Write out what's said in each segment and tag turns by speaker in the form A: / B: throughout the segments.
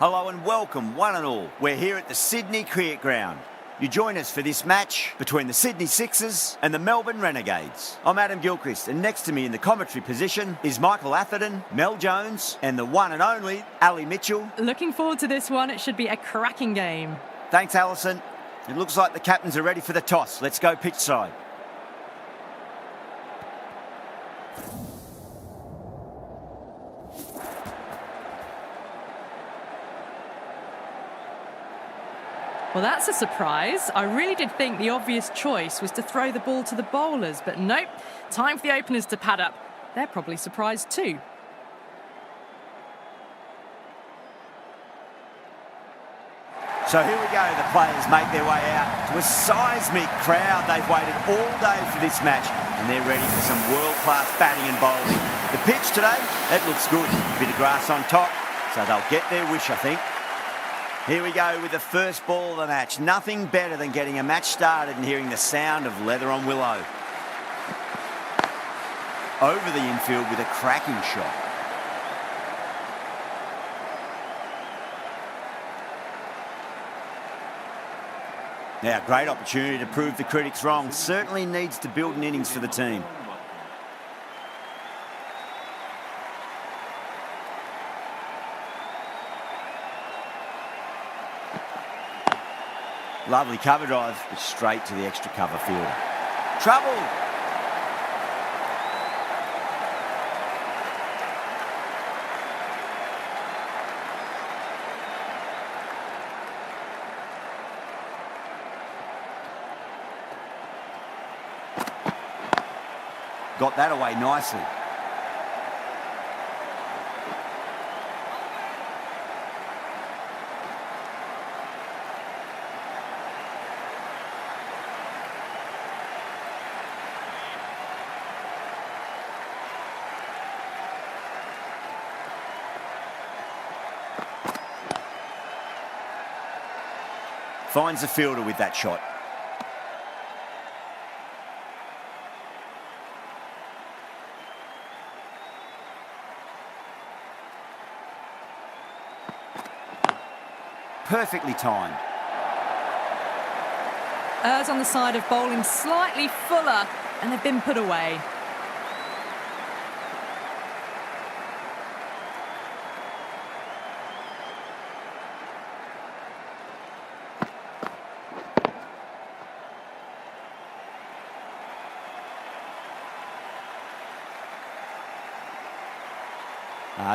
A: Hello and welcome, one and all. We're here at the Sydney Cricket Ground. You join us for this match between the Sydney Sixers and the Melbourne Renegades. I'm Adam Gilchrist, and next to me in the commentary position is Michael Atherton, Mel Jones, and the one and only Ali Mitchell.
B: Looking forward to this one. It should be a cracking game.
A: Thanks, Alison. It looks like the captains are ready for the toss. Let's go pitch side.
B: Well, that's a surprise. I really did think the obvious choice was to throw the ball to the bowlers, but nope. Time for the openers to pad up. They're probably surprised too.
A: So here we go, the players make their way out to a seismic crowd. They've waited all day for this match and they're ready for some world-class batting and bowling. The pitch today, it looks good. A bit of grass on top, so they'll get their wish, I think. Here we go with the first ball of the match. Nothing better than getting a match started and hearing the sound of leather on willow. Over the infield with a cracking shot. Now, great opportunity to prove the critics wrong. Certainly needs to build an innings for the team. Lovely cover drive, but straight to the extra cover fielder. Trouble! Got that away nicely. Finds the fielder with that shot. Perfectly timed.
B: Errs on the side of bowling slightly fuller, and they've been put away.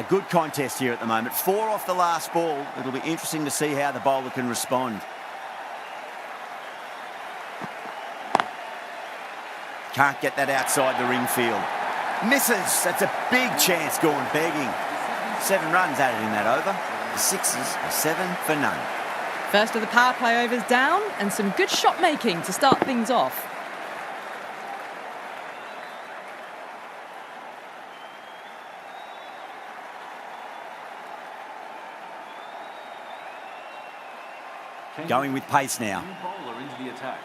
A: Good contest here at the moment. 4 off the last ball. It'll be interesting to see how the bowler can respond. Can't get that outside the ring field. Misses. That's a big chance gone begging. 7 runs added in that over. The Sixers are 7 for none.
B: First of the power play overs down, and some good shot making to start things off.
A: Going with pace now.
C: Bowler into the attack.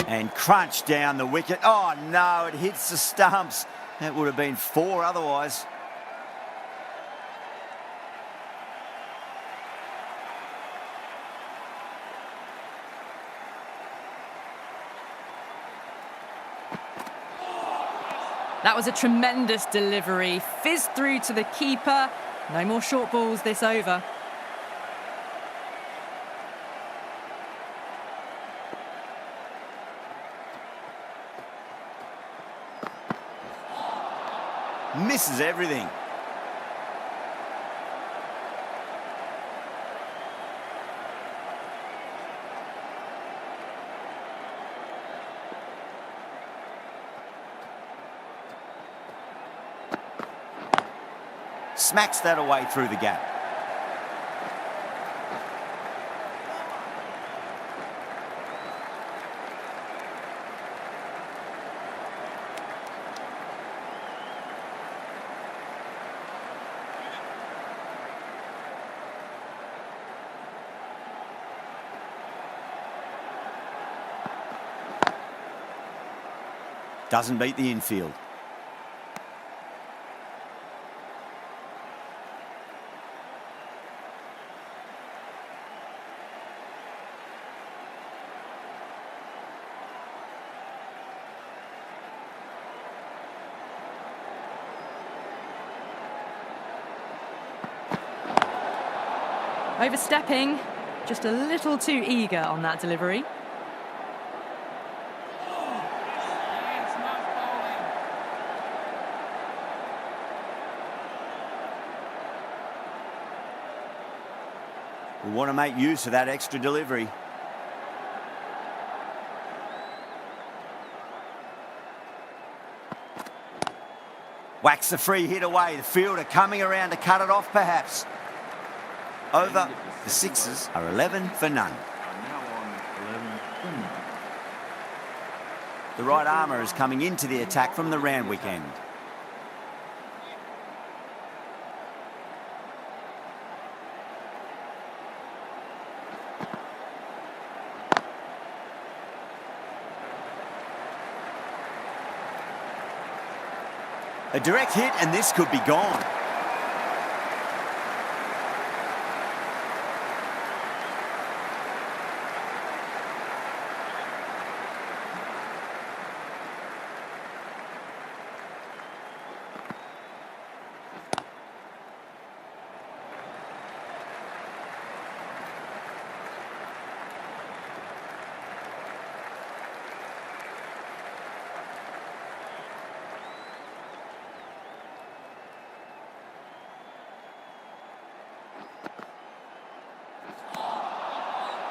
A: And crunch down the wicket. Oh no, it hits the stumps. That would have been 4 otherwise.
B: That was a tremendous delivery. Fizzed through to the keeper. No more short balls this over.
A: Misses everything. Smacks that away through the gap. Doesn't beat the infield.
B: Overstepping, just a little too eager on that delivery.
A: We want to make use of that extra delivery. Whacks the free hit away. The fielder coming around to cut it off perhaps. Over. The Sixers are 11 for none. The right armour is coming into the attack from the Randwick end. A direct hit and this could be gone.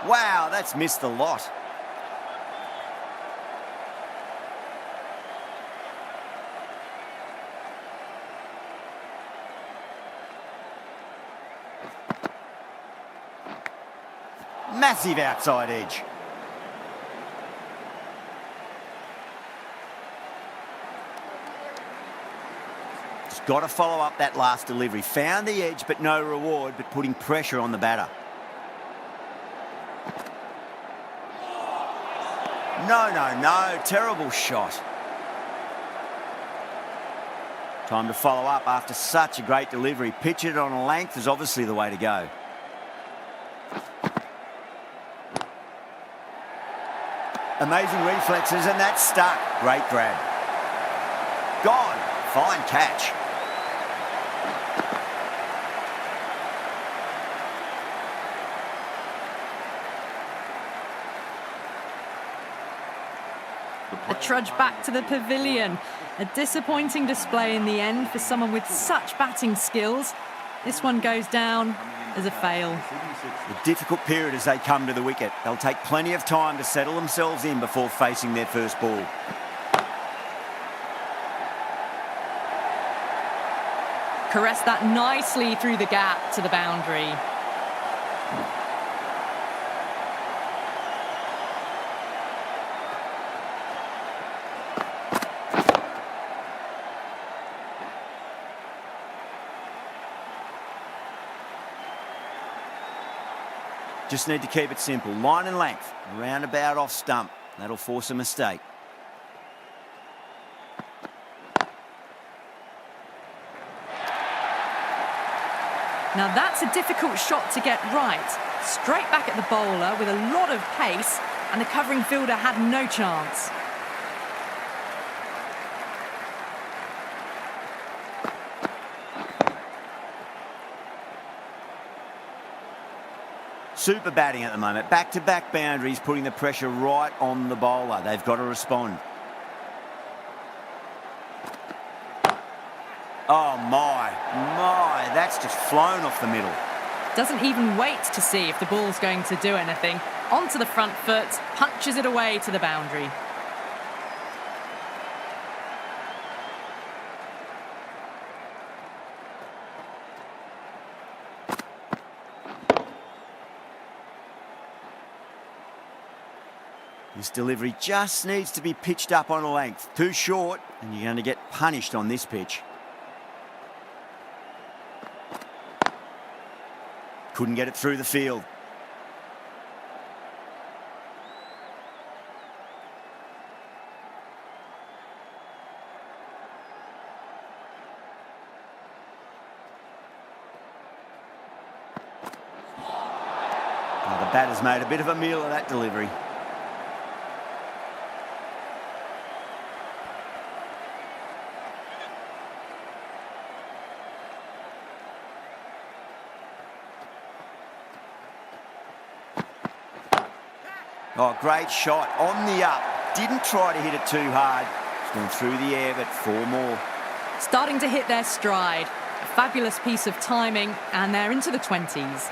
A: Wow, that's missed the lot. Massive outside edge. Just got to follow up that last delivery. Found the edge, but no reward, but putting pressure on the batter. No. Terrible shot. Time to follow up after such a great delivery. Pitch it on a length is obviously the way to go. Amazing reflexes, and that's stuck. Great grab. Gone. Fine catch.
B: A trudge back to the pavilion. A disappointing display in the end for someone with such batting skills. This one goes down as a fail.
A: A difficult period as they come to the wicket. They'll take plenty of time to settle themselves in before facing their first ball.
B: Caressed that nicely through the gap to the boundary.
A: Just need to keep it simple. Line and length. Roundabout off stump. That'll force a mistake.
B: Now that's a difficult shot to get right. Straight back at the bowler with a lot of pace, and the covering fielder had no chance.
A: Super batting at the moment. Back-to-back boundaries, putting the pressure right on the bowler. They've got to respond. Oh, my. That's just flown off the middle.
B: Doesn't even wait to see if the ball's going to do anything. Onto the front foot, punches it away to the boundary.
A: This delivery just needs to be pitched up on a length. Too short, and you're going to get punished on this pitch. Couldn't get it through the field. batter's made a bit of a meal of that delivery. Oh, great shot on the up. Didn't try to hit it too hard. It's gone through the air, but 4 more.
B: Starting to hit their stride. A fabulous piece of timing, and they're into the 20s.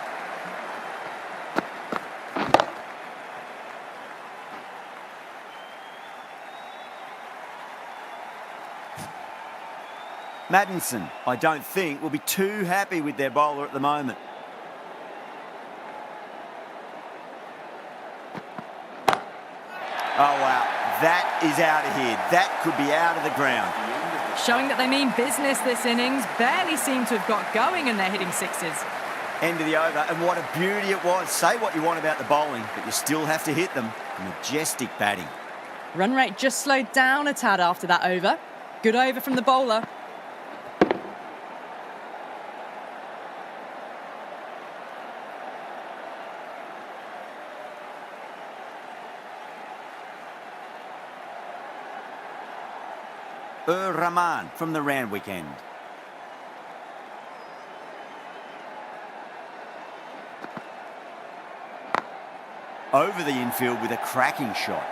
A: Maddinson, I don't think, will be too happy with their bowler at the moment. Oh, wow. That is out of here. That could be out of the ground.
B: Showing that they mean business this innings. Barely seem to have got going and they're hitting sixes.
A: End of the over, and what a beauty it was. Say what you want about the bowling, but you still have to hit them. Majestic batting.
B: Run rate just slowed down a tad after that over. Good over from the bowler.
A: Rahman from the Randwick end. Over the infield with a cracking shot.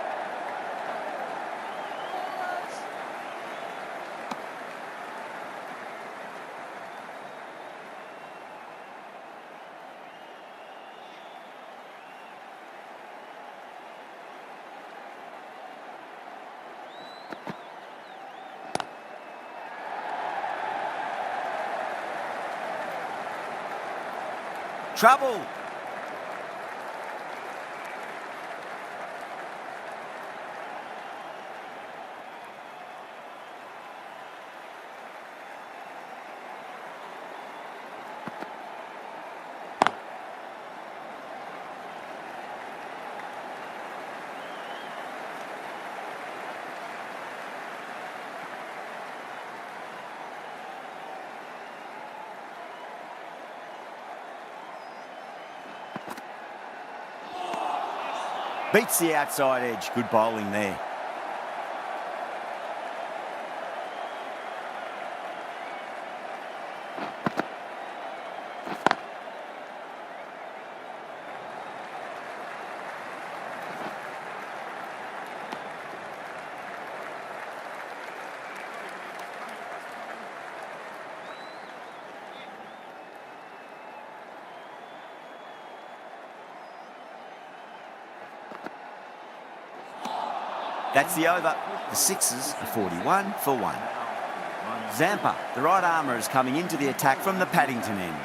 A: Trouble. Beats the outside edge. Good bowling there. That's the over. The sixes are 41 for 1. Zampa, the right armour, is coming into the attack from the Paddington end.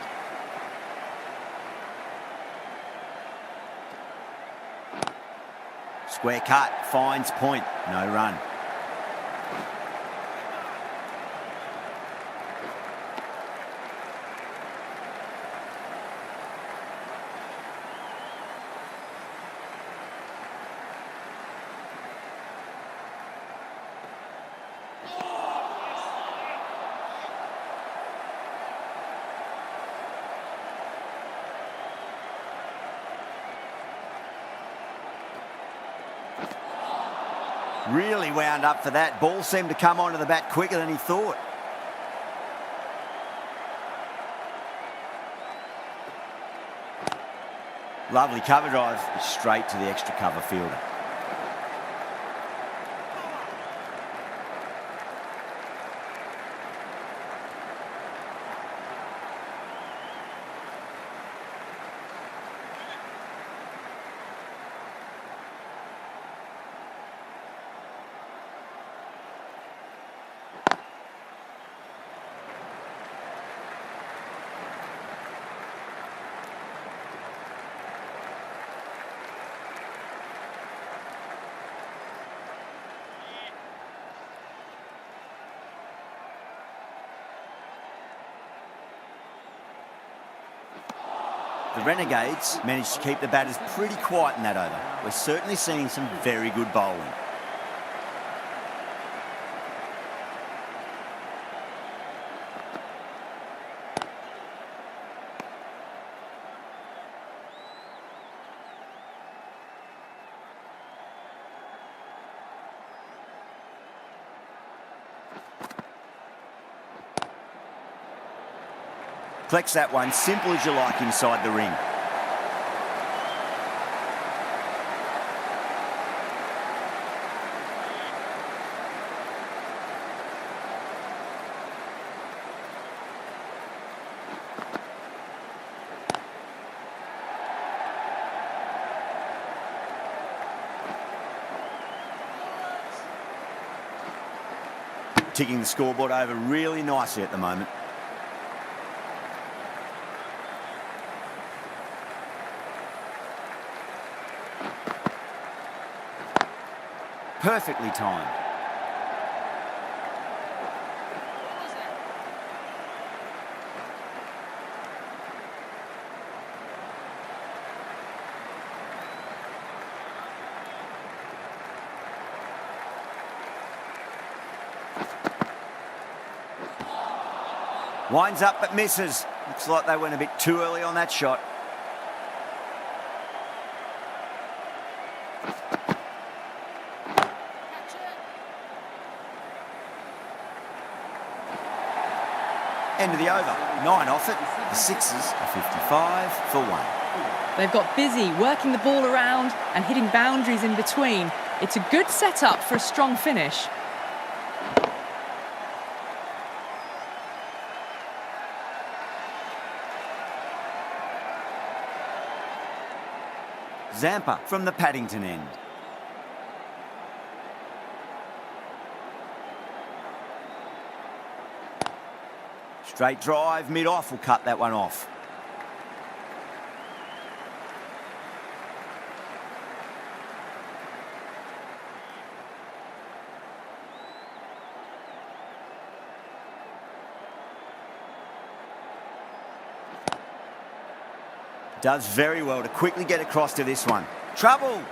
A: Square cut, finds point, no run. Really wound up for that. Ball seemed to come onto the bat quicker than he thought. Lovely cover drive, straight to the extra cover fielder. The Renegades managed to keep the batters pretty quiet in that over. We're certainly seeing some very good bowling. Collects that one, simple as you like, inside the ring. Ticking the scoreboard over really nicely at the moment. Perfectly timed. Winds up but misses. Looks like they went a bit too early on that shot. End of the over. 9 off it. The Sixers are 55 for 1.
B: They've got busy working the ball around and hitting boundaries in between. It's a good setup for a strong finish.
A: Zampa from the Paddington end. Straight drive, mid-off will cut that one off. Does very well to quickly get across to this one. Trouble!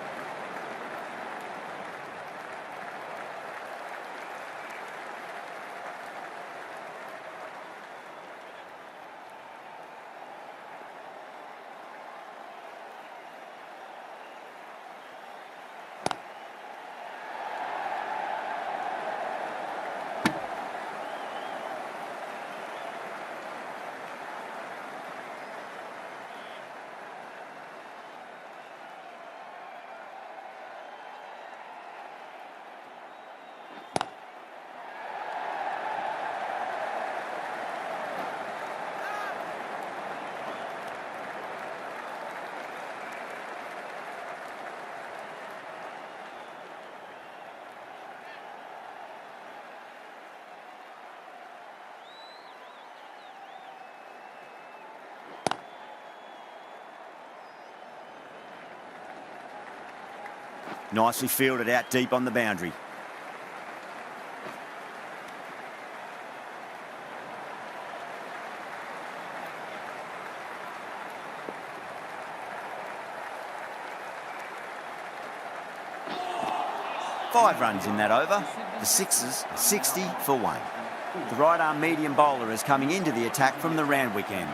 A: Nicely fielded out deep on the boundary. Five runs in that over. The Sixers are 60 for 1. The right arm medium bowler is coming into the attack from the Randwick end.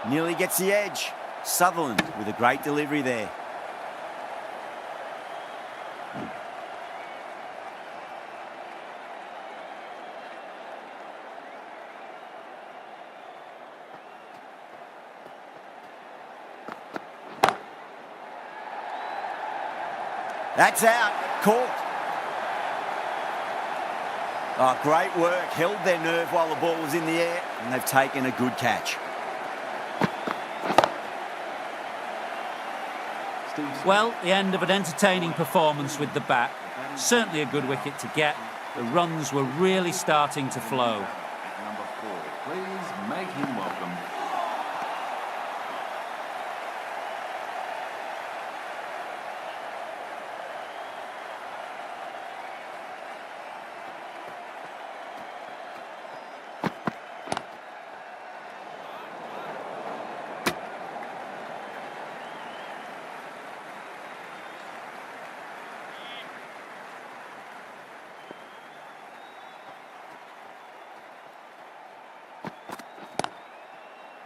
A: Nearly gets the edge. Sutherland with a great delivery there. That's out. Caught. Oh, great work. Held their nerve while the ball was in the air, and they've taken a good catch.
C: Well, the end of an entertaining performance with the bat. Certainly a good wicket to get. The runs were really starting to flow.
D: Number 4, please make him welcome.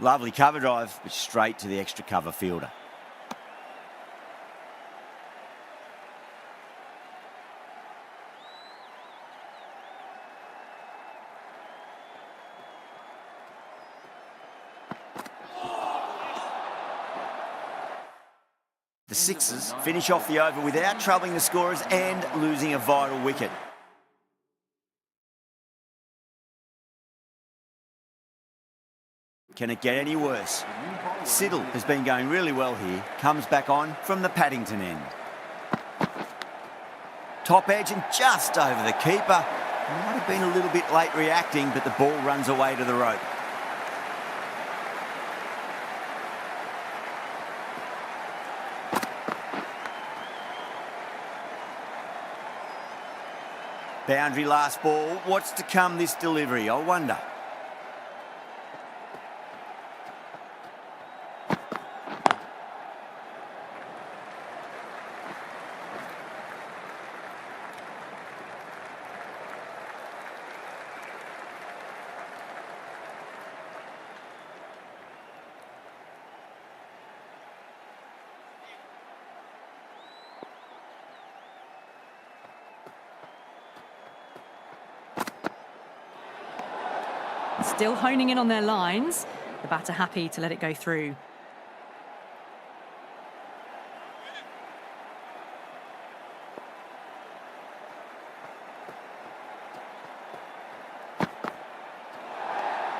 A: Lovely cover drive, but straight to the extra cover fielder. The Sixers finish off the over without troubling the scorers and losing a vital wicket. Can it get any worse? Siddle has been going really well here. Comes back on from the Paddington end. Top edge and just over the keeper. Might have been a little bit late reacting, but the ball runs away to the rope. Boundary last ball. What's to come this delivery, I wonder.
B: Still honing in on their lines. The batter happy to let it go through.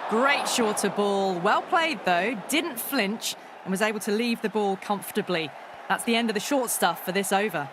B: Great shorter ball. Well played, though. Didn't flinch and was able to leave the ball comfortably. That's the end of the short stuff for this over.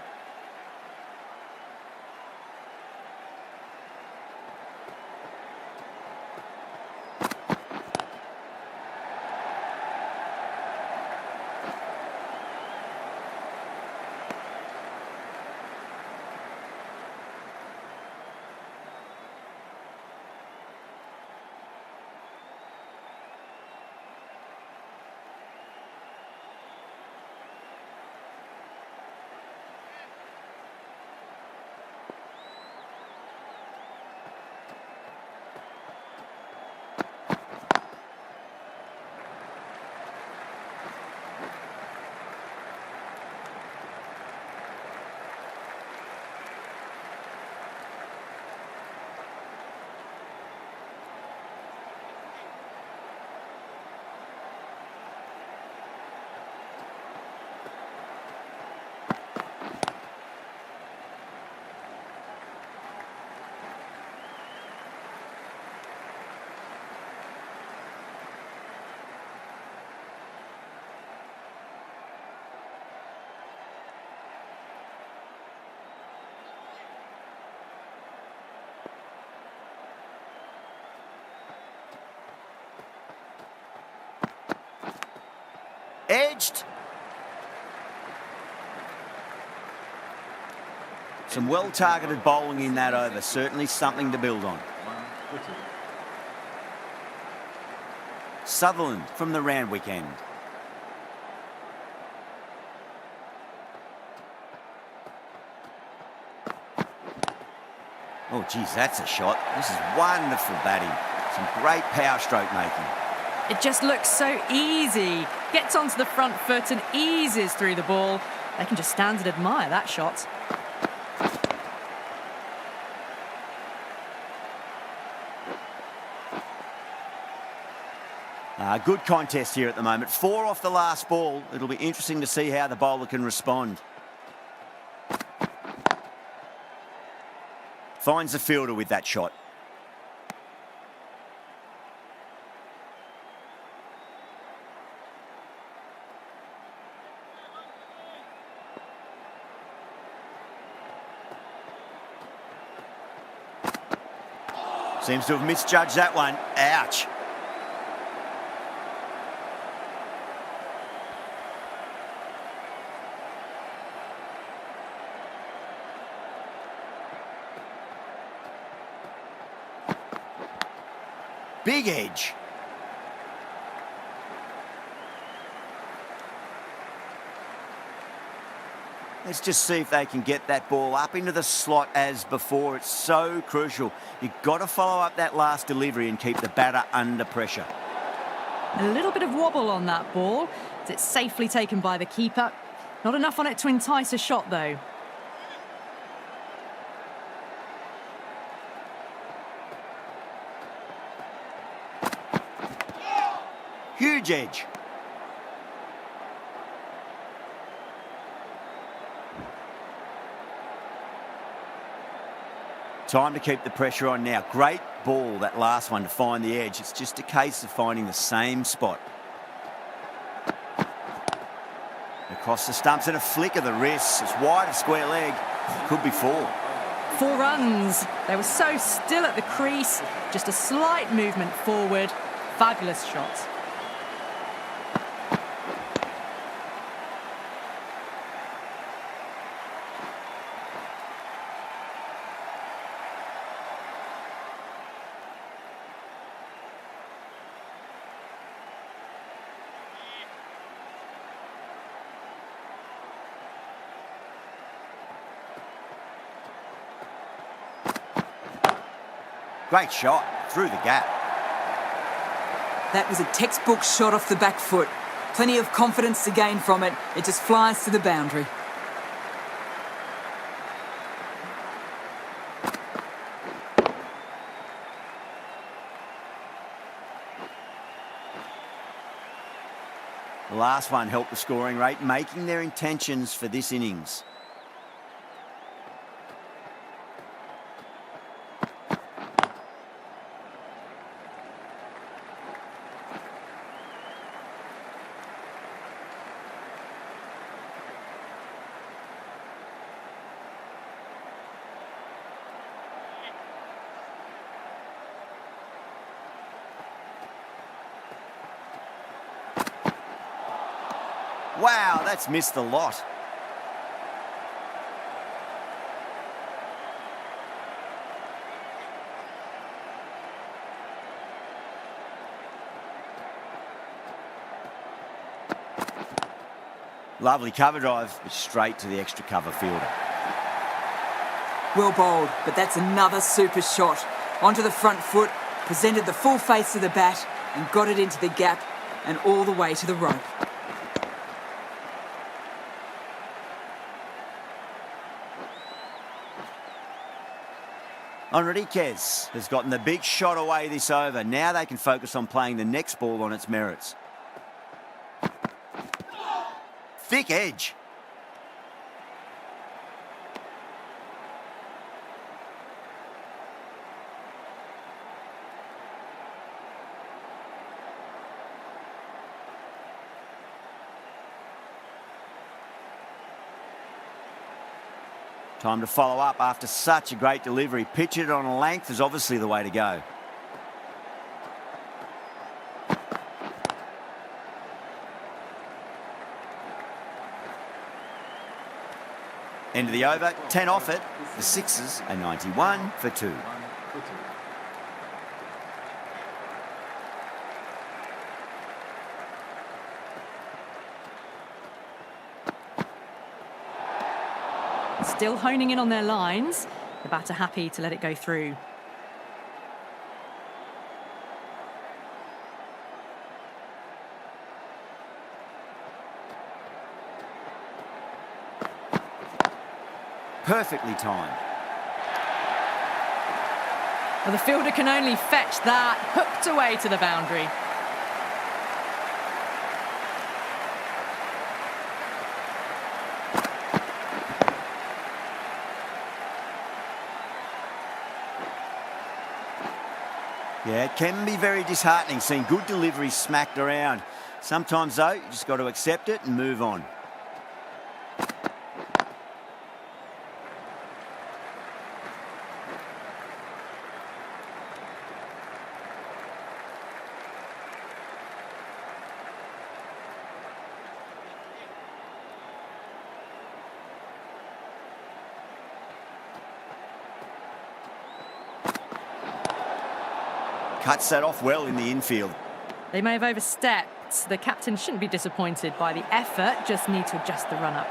B: Edged. Some well-targeted bowling in that over. Certainly something to build on. Sutherland from the Randwick end. Oh, geez, that's a shot. This is wonderful batting. Some great power stroke making. It just looks so easy. Gets onto the front foot and eases through the ball. They can just stand and admire that shot.
A: Good contest here at the moment. 4 off the last ball. It'll be interesting to see how the bowler can respond. Finds the fielder with that shot. Seems to have misjudged that one. Ouch. Big edge. Let's just see if they can get that ball up into the slot as before. It's so crucial. You've got to follow up that last delivery and keep the batter under pressure.
B: A little bit of wobble on that ball. It's safely taken by the keeper. Not enough on it to entice a shot, though.
A: Huge edge. Time to keep the pressure on now. Great ball, that last one, to find the edge. It's just a case of finding the same spot. Across the stumps and a flick of the wrist. It's wide of square leg. Could be 4.
B: 4 runs. They were so still at the crease. Just a slight movement forward. Fabulous shot.
A: Great shot through the gap.
E: That was a textbook shot off the back foot. Plenty of confidence to gain from it. It just flies to the boundary.
A: The last one helped the scoring rate, making their intentions for this innings. Wow, that's missed the lot. Lovely cover drive, but straight to the extra cover fielder.
E: Well bowled, but that's another super shot. Onto the front foot, presented the full face of the bat and got it into the gap and all the way to the rope.
A: Enriquez has gotten the big shot away this over. Now they can focus on playing the next ball on its merits. Thick edge. Time to follow up after such a great delivery. Pitch it on a length is obviously the way to go. End of the over, 10 off it. The Sixers are 91 for 2.
B: Still honing in on their lines. The batter happy to let it go through.
A: Perfectly timed.
B: Well, the fielder can only fetch that. Hooked away to the boundary.
A: Yeah, it can be very disheartening seeing good deliveries smacked around. Sometimes, though, you just got to accept it and move on. Cuts that off well in the infield.
B: They may have overstepped. The captain shouldn't be disappointed by the effort, just need to adjust the run-up.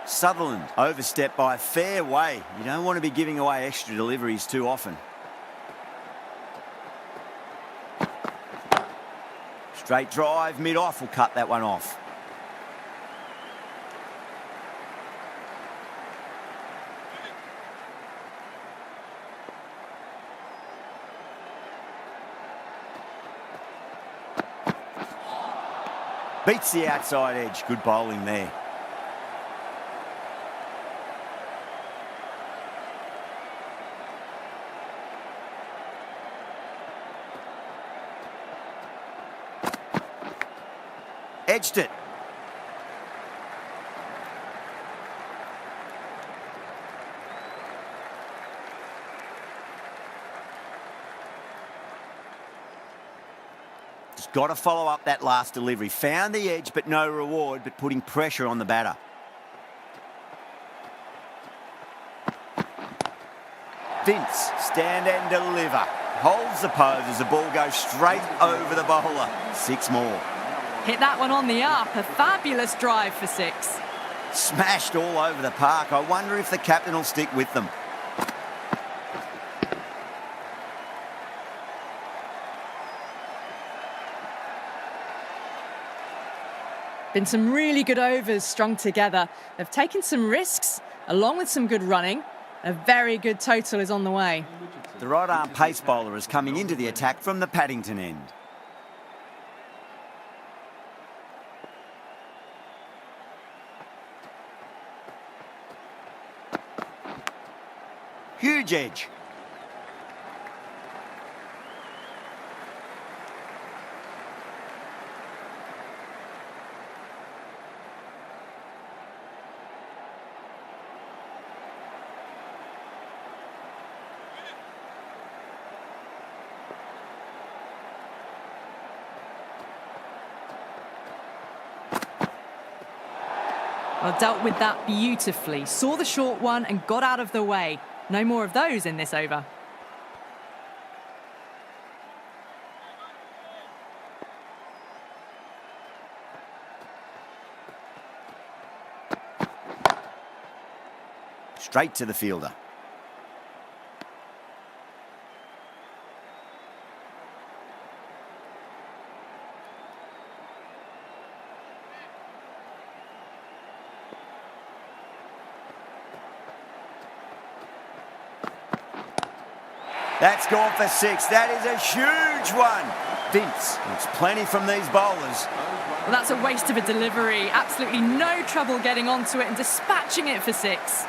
A: Sutherland overstepped by a fair way. You don't want to be giving away extra deliveries too often. Straight drive, mid-off will cut that one off. Beats the outside edge. Good bowling there. Edged it. Just got to follow up that last delivery. Found the edge, but no reward, but putting pressure on the batter. Vince, stand and deliver. Holds the pose as the ball goes straight over the bowler. 6 more.
B: Hit that one on the up. A fabulous drive for 6.
A: Smashed all over the park. I wonder if the captain will stick with them.
B: Been some really good overs strung together. They've taken some risks, along with some good running. A very good total is on the way.
A: The right-arm pace bowler is coming into the attack from the Paddington end. Huge edge.
B: Well, dealt with that beautifully. Saw the short one and got out of the way. No more of those in this over.
A: Straight to the fielder. That's gone for 6. That is a huge one. Vince looks plenty from these bowlers.
B: Well, that's a waste of a delivery. Absolutely no trouble getting onto it and dispatching it for 6.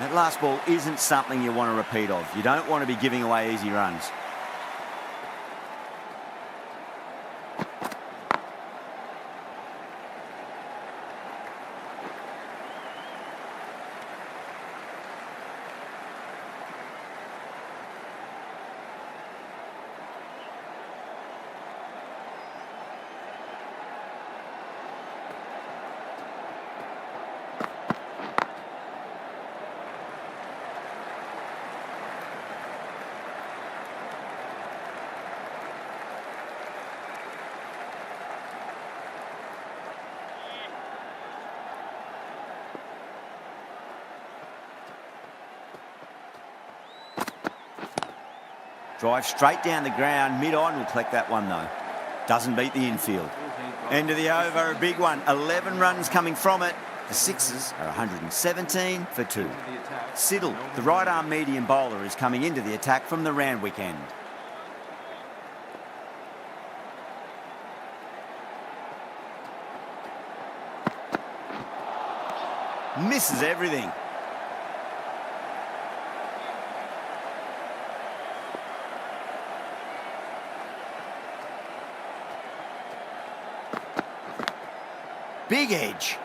A: That last ball isn't something you want to repeat of. You don't want to be giving away easy runs. Drive straight down the ground. Mid-on will collect that one, though. Doesn't beat the infield. End of the over, a big one. 11 runs coming from it. The Sixers are 117 for 2. Siddle, the right-arm medium bowler, is coming into the attack from the Randwick end. Misses everything. Big edge.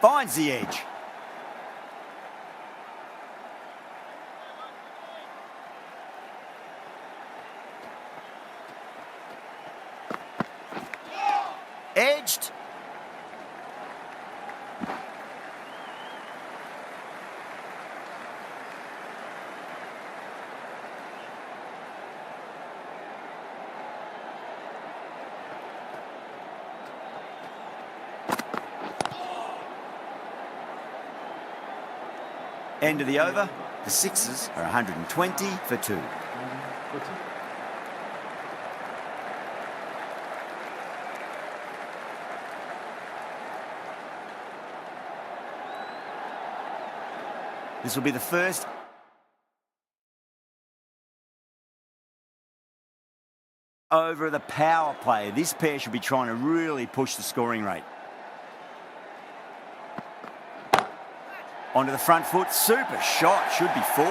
A: Finds the edge. Edged. End of the over. The Sixers are 120 for 2. This will be the first over of the power play. This pair should be trying to really push the scoring rate. Onto the front foot, super shot, should be 4.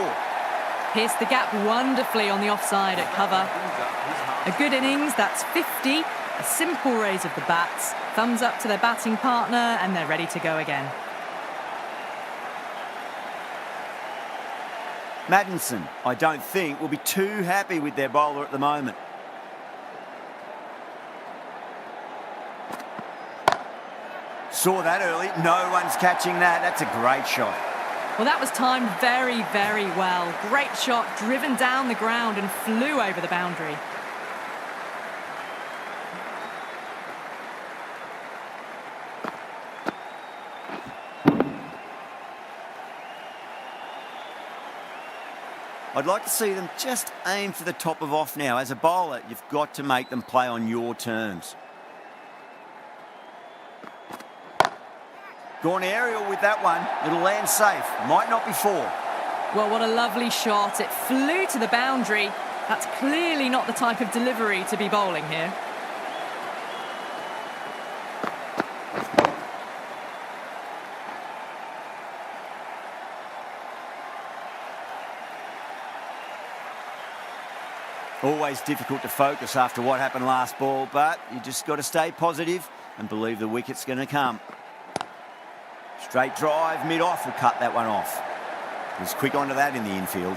B: Pierced the gap wonderfully on the offside at cover. A good innings, that's 50. A simple raise of the bats. Thumbs up to their batting partner and they're ready to go again.
A: Maddinson, I don't think, will be too happy with their bowler at the moment. Saw that early. No one's catching that. That's a great shot.
B: Well, that was timed very, very well. Great shot, driven down the ground and flew over the boundary.
A: I'd like to see them just aim for the top of off now. As a bowler, you've got to make them play on your terms. Gone aerial with that one. It'll land safe. Might not be 4.
B: Well, what a lovely shot. It flew to the boundary. That's clearly not the type of delivery to be bowling here.
A: Always difficult to focus after what happened last ball, but you just got to stay positive and believe the wicket's going to come. Straight drive, mid-off will cut that one off. He was quick onto that in the infield.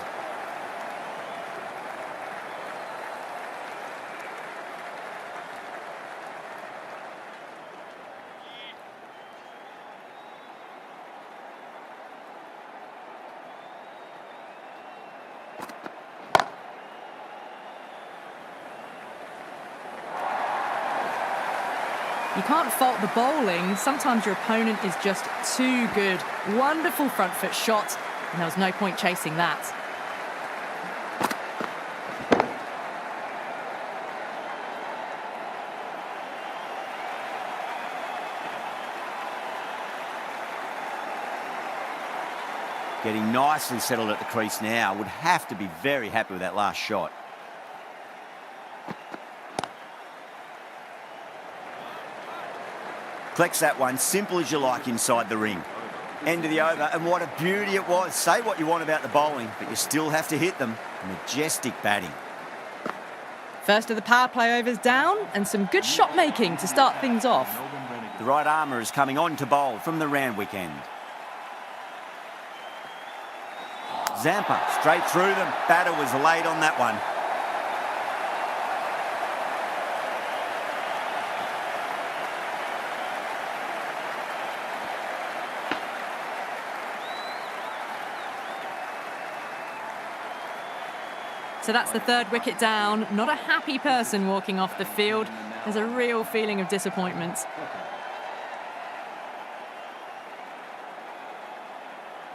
B: You can't fault the bowling. Sometimes your opponent is just too good. Wonderful front foot shot, and there was no point chasing that.
A: Getting nicely settled at the crease now. Would have to be very happy with that last shot. Collects that one, simple as you like inside the ring. End of the over, and what a beauty it was. Say what you want about the bowling, but you still have to hit them. Majestic batting.
B: First of the power play overs down, and some good shot making to start things off.
A: The right armour is coming on to bowl from the Randwick end. Zampa straight through them. Batter was late on that one.
B: So that's the third wicket down. Not a happy person walking off the field. There's a real feeling of disappointment.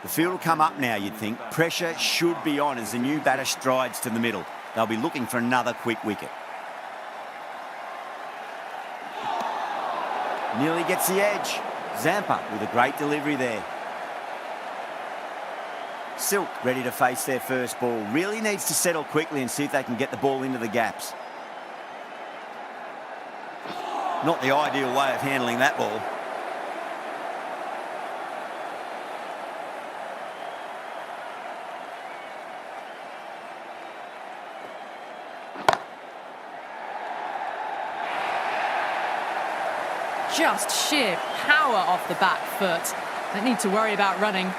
A: The field will come up now, you'd think. Pressure should be on as the new batter strides to the middle. They'll be looking for another quick wicket. Nearly gets the edge. Zampa with a great delivery there. Silk ready to face their first ball. Really needs to settle quickly and see if they can get the ball into the gaps. Not the ideal way of handling that ball.
B: Just sheer power off the back foot. Don't need to worry about running.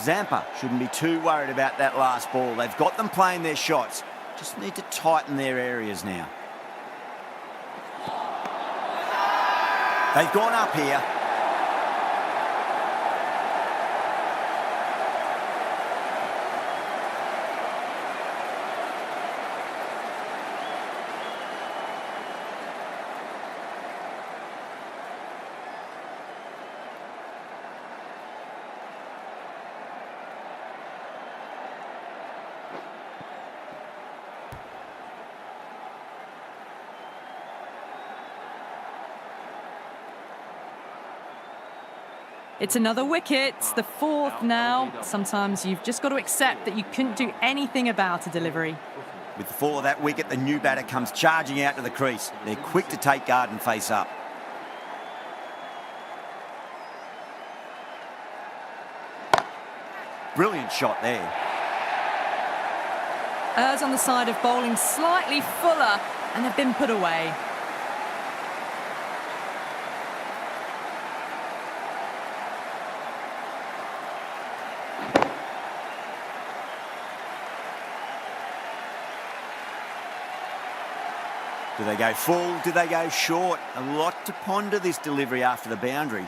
A: Zampa shouldn't be too worried about that last ball. They've got them playing their shots. Just need to tighten their areas now. They've gone up here.
B: It's another wicket, the fourth now. Sometimes you've just got to accept that you couldn't do anything about a delivery.
A: With the fall of that wicket, the new batter comes charging out to the crease. They're quick to take guard and face up. Brilliant shot there.
B: Errs on the side of bowling slightly fuller, and they've been put away.
A: Do they go full? Do they go short? A lot to ponder this delivery after the boundary.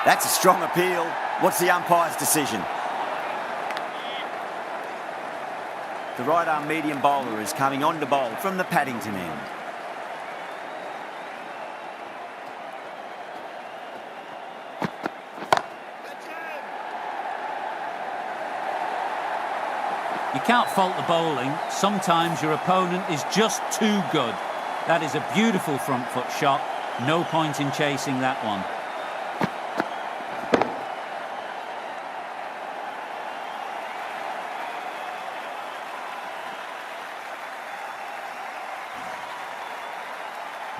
A: That's a strong appeal. What's the umpire's decision? The right-arm medium bowler is coming on to bowl from the Paddington end.
C: You can't fault the bowling. Sometimes your opponent is just too good. That is a beautiful front foot shot. No point in chasing that one.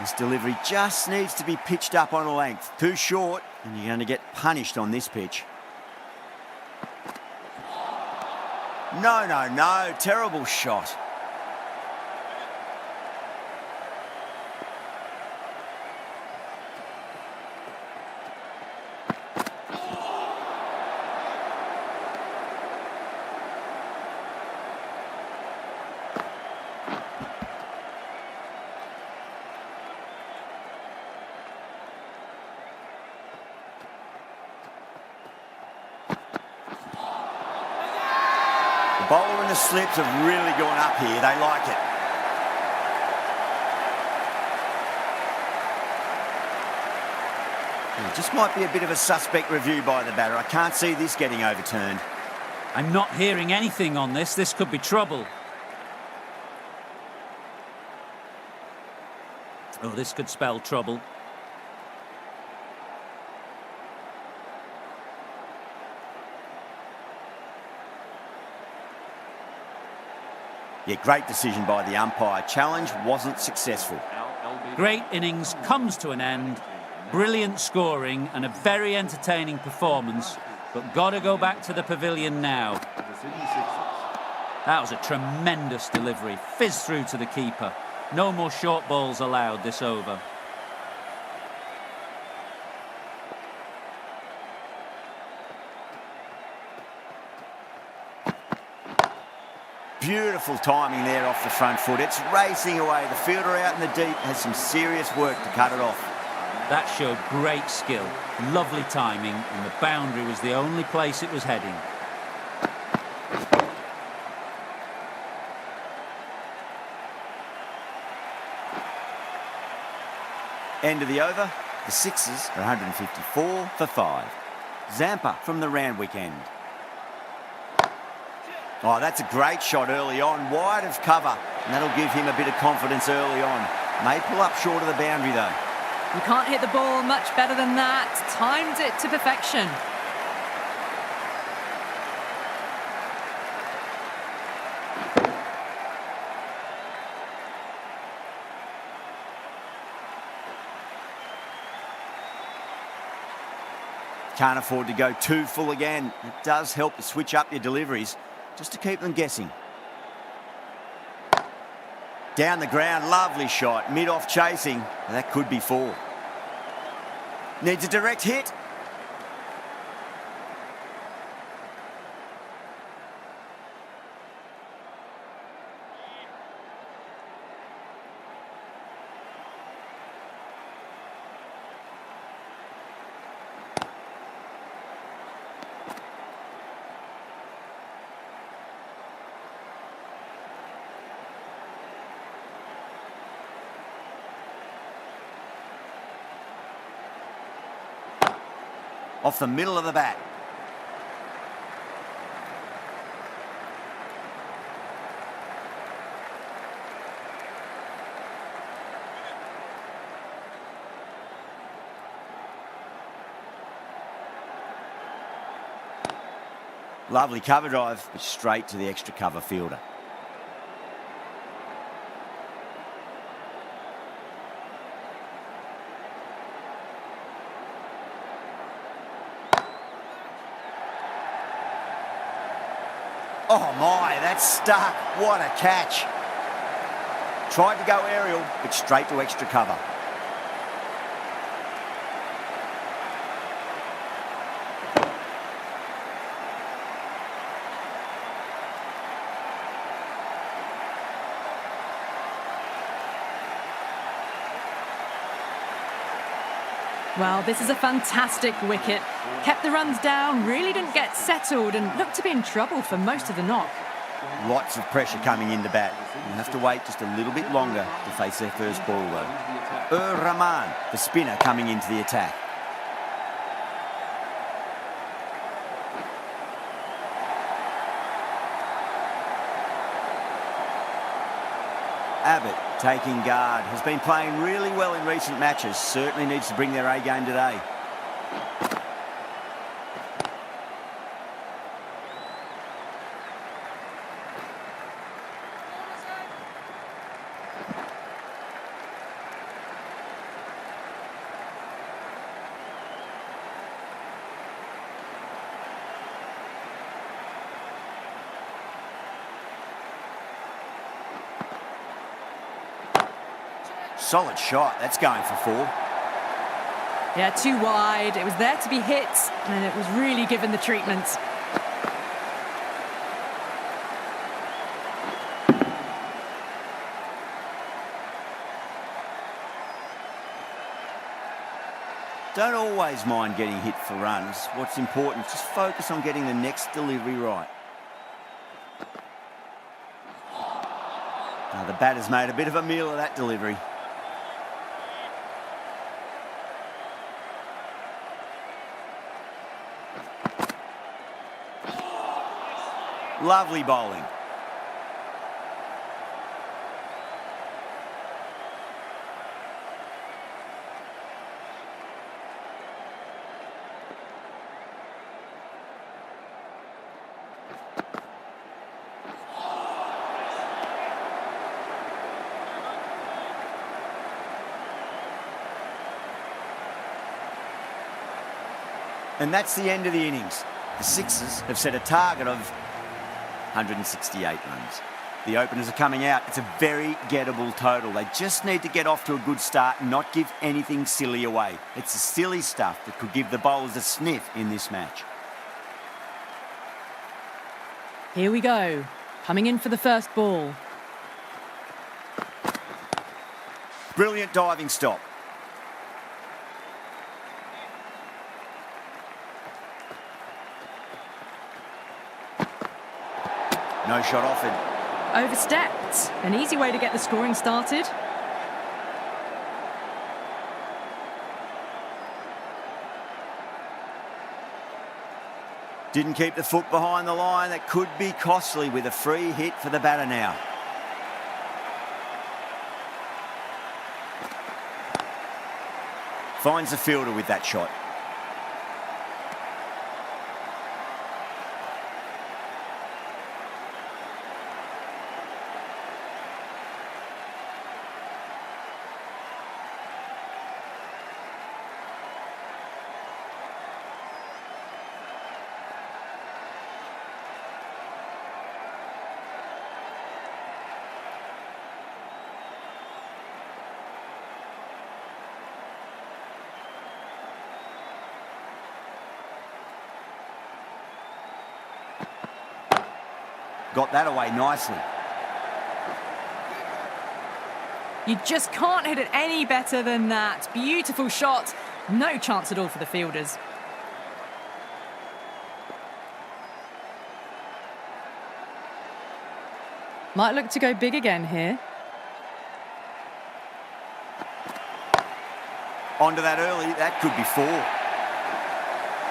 A: This delivery just needs to be pitched up on a length. Too short, and you're going to get punished on this pitch. No, no, no. Terrible shot. The bowler and the slips have really gone up here. They like it. It just might be a bit of a suspect review by the batter. I can't see this getting overturned.
C: I'm not hearing anything on this. This could be trouble. Oh, this could spell trouble.
A: Yeah, great decision by the umpire. Challenge wasn't successful.
C: Great innings comes to an end. Brilliant scoring and a very entertaining performance, but got to go back to the pavilion now. That was a tremendous delivery. Fizzed through to the keeper. No more short balls allowed this over.
A: Beautiful timing there off the front foot. It's racing away. The fielder out in the deep has some serious work to cut it off.
C: That showed great skill, lovely timing, and the boundary was the only place it was heading.
A: End of the over. The Sixers are 154 for 5. Zampa from the Randwick end. Oh, that's a great shot early on, wide of cover, and that'll give him a bit of confidence early on. May pull up short of the boundary though.
B: You can't hit the ball much better than that. Timed it to perfection.
A: Can't afford to go too full again. It does help to switch up your deliveries, just to keep them guessing. Down the ground, lovely shot, mid-off chasing. That could be 4. Needs a direct hit. Off the middle of the bat. Lovely cover drive, but straight to the extra cover fielder. Oh my, that's stuck. What a catch. Tried to go aerial, but straight to extra cover.
B: Well, this is a fantastic wicket. Kept the runs down, really didn't get settled and looked to be in trouble for most of the knock.
A: Lots of pressure coming in the bat. You'll have to wait just a little bit longer to face their first ball though. Rahman, the spinner, coming into the attack. Abbott, taking guard, has been playing really well in recent matches. Certainly needs to bring their A game today. Solid shot. That's going for 4.
B: Yeah, too wide. It was there to be hit, and it was really given the treatment.
A: Don't always mind getting hit for runs. What's important is just focus on getting the next delivery right. Now the batter's made a bit of a meal of that delivery. Lovely bowling. And that's the end of the innings. The Sixers have set a target of 168 runs. The openers are coming out. It's a very gettable total. They just need to get off to a good start and not give anything silly away. It's the silly stuff that could give the bowlers a sniff in this match.
B: Here we go. Coming in for the first ball.
A: Brilliant diving stop. No shot offered.
B: Overstepped. An easy way to get the scoring started.
A: Didn't keep the foot behind the line. That could be costly with a free hit for the batter now. Finds the fielder with that shot. Got that away nicely.
B: You just can't hit it any better than that. Beautiful shot. No chance at all for the fielders. Might look to go big again here.
A: Onto that early. That could be 4.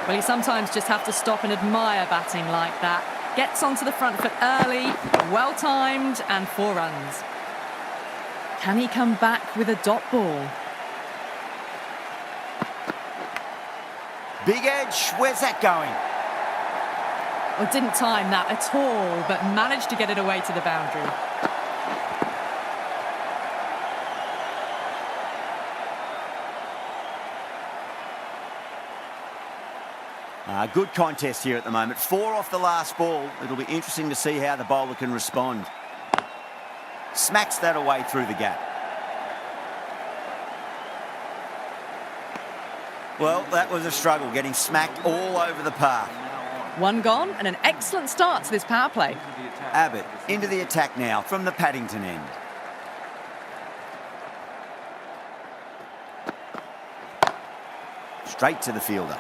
B: Well, you sometimes just have to stop and admire batting like that. Gets onto the front foot early, well timed, and 4 runs. Can he come back with a dot ball?
A: Big edge. Where's that going?
B: Well, didn't time that at all, but managed to get it away to the boundary.
A: Good contest here at the moment. 4 off the last ball. It'll be interesting to see how the bowler can respond. Smacks that away through the gap. Well, that was a struggle, getting smacked all over the park.
B: One gone and an excellent start to this power play.
A: Abbott into the attack now from the Paddington end. Straight to the fielder.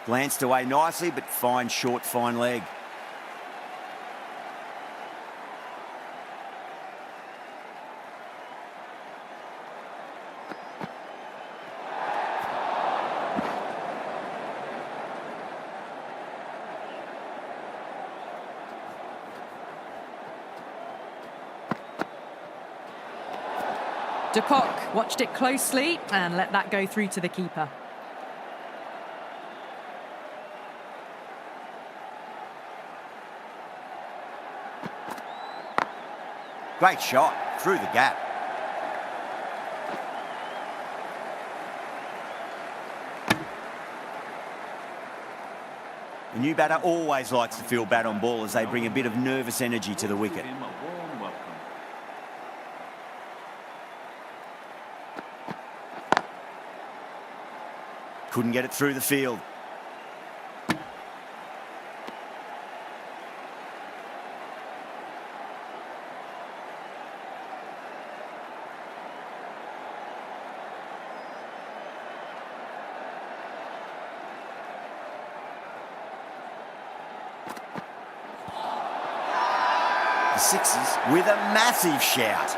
A: Glanced away nicely, but fine short, fine leg.
B: De Kock watched it closely and let that go through to the keeper.
A: Great shot through the gap. The new batter always likes to feel bat on ball as they bring a bit of nervous energy to the wicket.
D: Give him a warm welcome.
A: Couldn't get it through the field. The Sixers with a massive shout.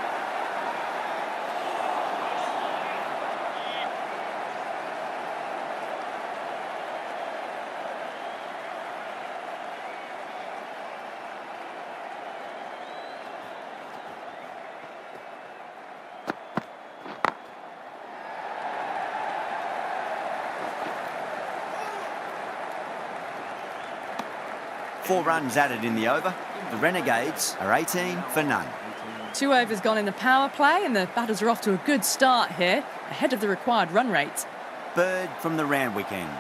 A: Four runs added in the over. The Renegades are 18 for none.
B: 2 overs gone in the power play and the batters are off to a good start here, ahead of the required run rate.
A: Bird from the Randwick end.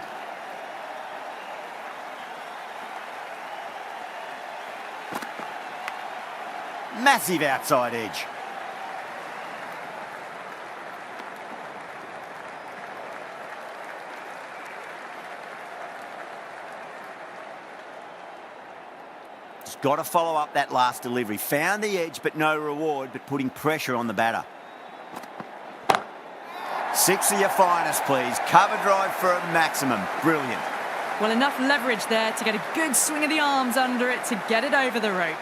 A: Massive outside edge. Just got to follow up that last delivery. Found the edge, but no reward, but putting pressure on the batter. 6 of your finest, please. Cover drive for a maximum. Brilliant.
B: Well, enough leverage there to get a good swing of the arms under it to get it over the rope.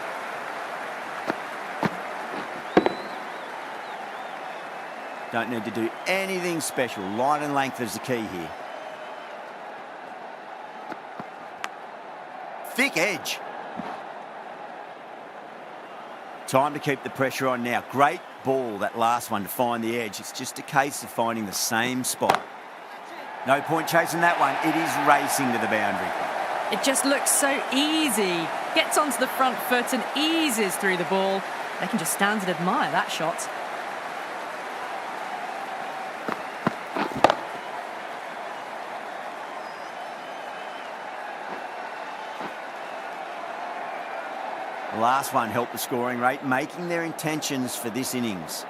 A: Don't need to do anything special. Line and length is the key here. Thick edge. Time to keep the pressure on now. Great ball, that last one, to find the edge. It's just a case of finding the same spot. No point chasing that one. It is racing to the boundary.
B: It just looks so easy. Gets onto the front foot and eases through the ball. They can just stand and admire that shot.
A: The last one helped the scoring rate, making their intentions for this innings.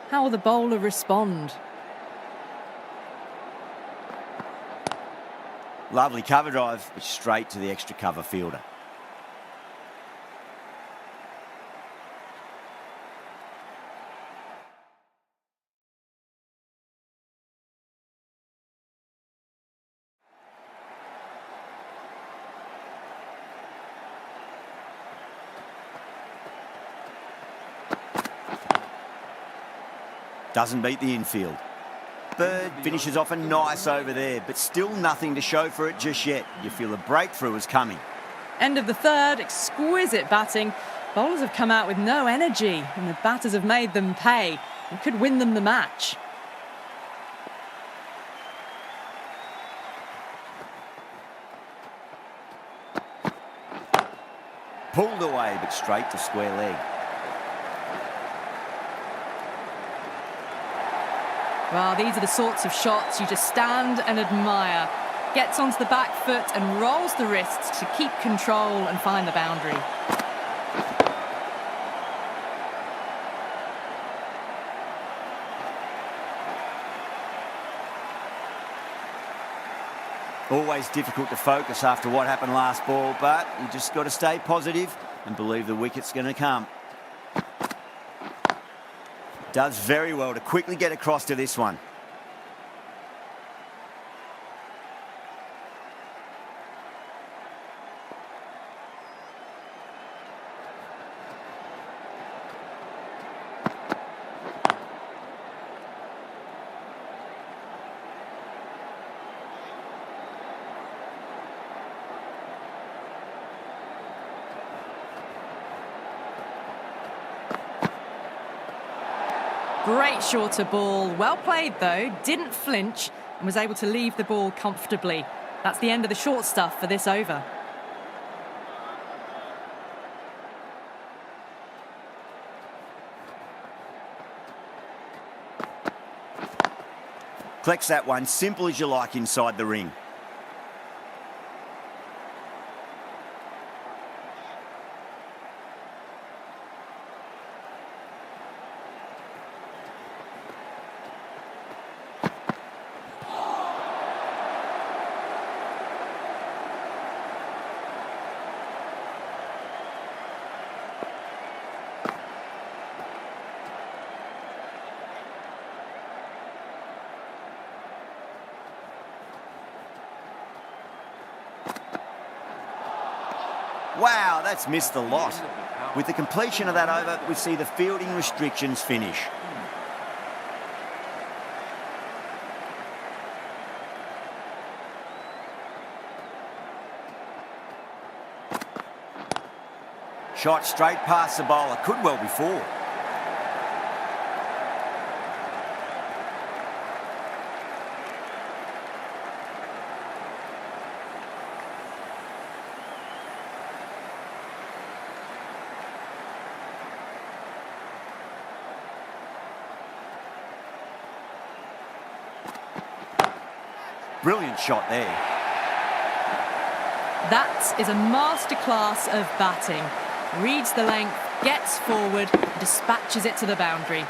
B: How will the bowler respond?
A: Lovely cover drive, but straight to the extra cover fielder. Doesn't beat the infield. Bird finishes off a nice over there, but still nothing to show for it just yet. You feel a breakthrough is coming.
B: End of the third, exquisite batting. Bowlers have come out with no energy, and the batters have made them pay. It could win them the match.
A: Pulled away, but straight to square leg.
B: Well, these are the sorts of shots you just stand and admire. Gets onto the back foot and rolls the wrists to keep control and find the boundary.
A: Always difficult to focus after what happened last ball, but you just got to stay positive and believe the wicket's going to come. Does very well to quickly get across to this one.
B: Great shorter ball. Well played, though. Didn't flinch and was able to leave the ball comfortably. That's the end of the short stuff for this over.
A: Collects that one, simple as you like inside the ring. Wow, that's missed the lot. With the completion of that over, we see the fielding restrictions finish. Shot straight past the bowler, could well be four. Brilliant shot there.
B: That is a masterclass of batting. Reads the length, gets forward, dispatches it to the boundary.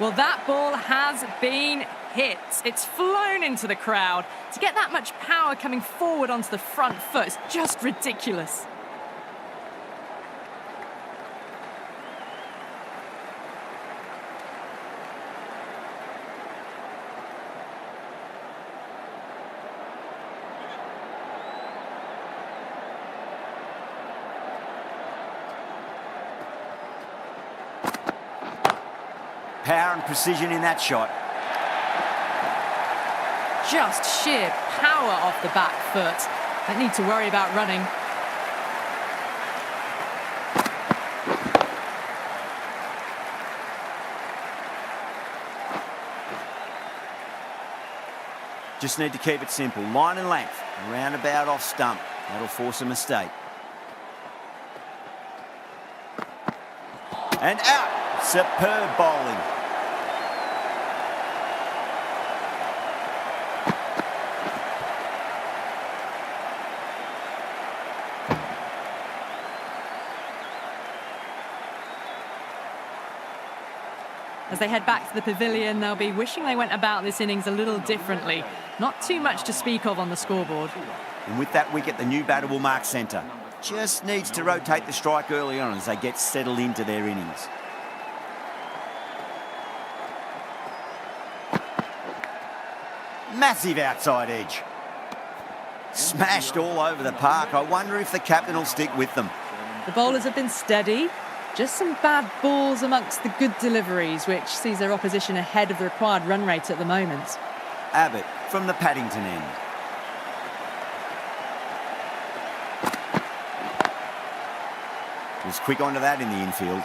B: Well, that ball has been hit. It's flown into the crowd. To get that much power coming forward onto the front foot is just ridiculous.
A: Power and precision in that shot.
B: Just sheer power off the back foot. Don't need to worry about running.
A: Just need to keep it simple. Line and length. Roundabout off stump. That'll force a mistake. And out. Superb bowling.
B: As they head back to the pavilion, they'll be wishing they went about this innings a little differently. Not too much to speak of on the scoreboard.
A: And with that wicket, the new batter will mark centre. Just needs to rotate the strike early on as they get settled into their innings. Massive outside edge. Smashed all over the park. I wonder if the captain will stick with them.
B: The bowlers have been steady, Just some bad balls amongst the good deliveries, which sees their opposition ahead of the required run rate at the moment.
A: Abbott from the Paddington end. Was quick onto that in the infield.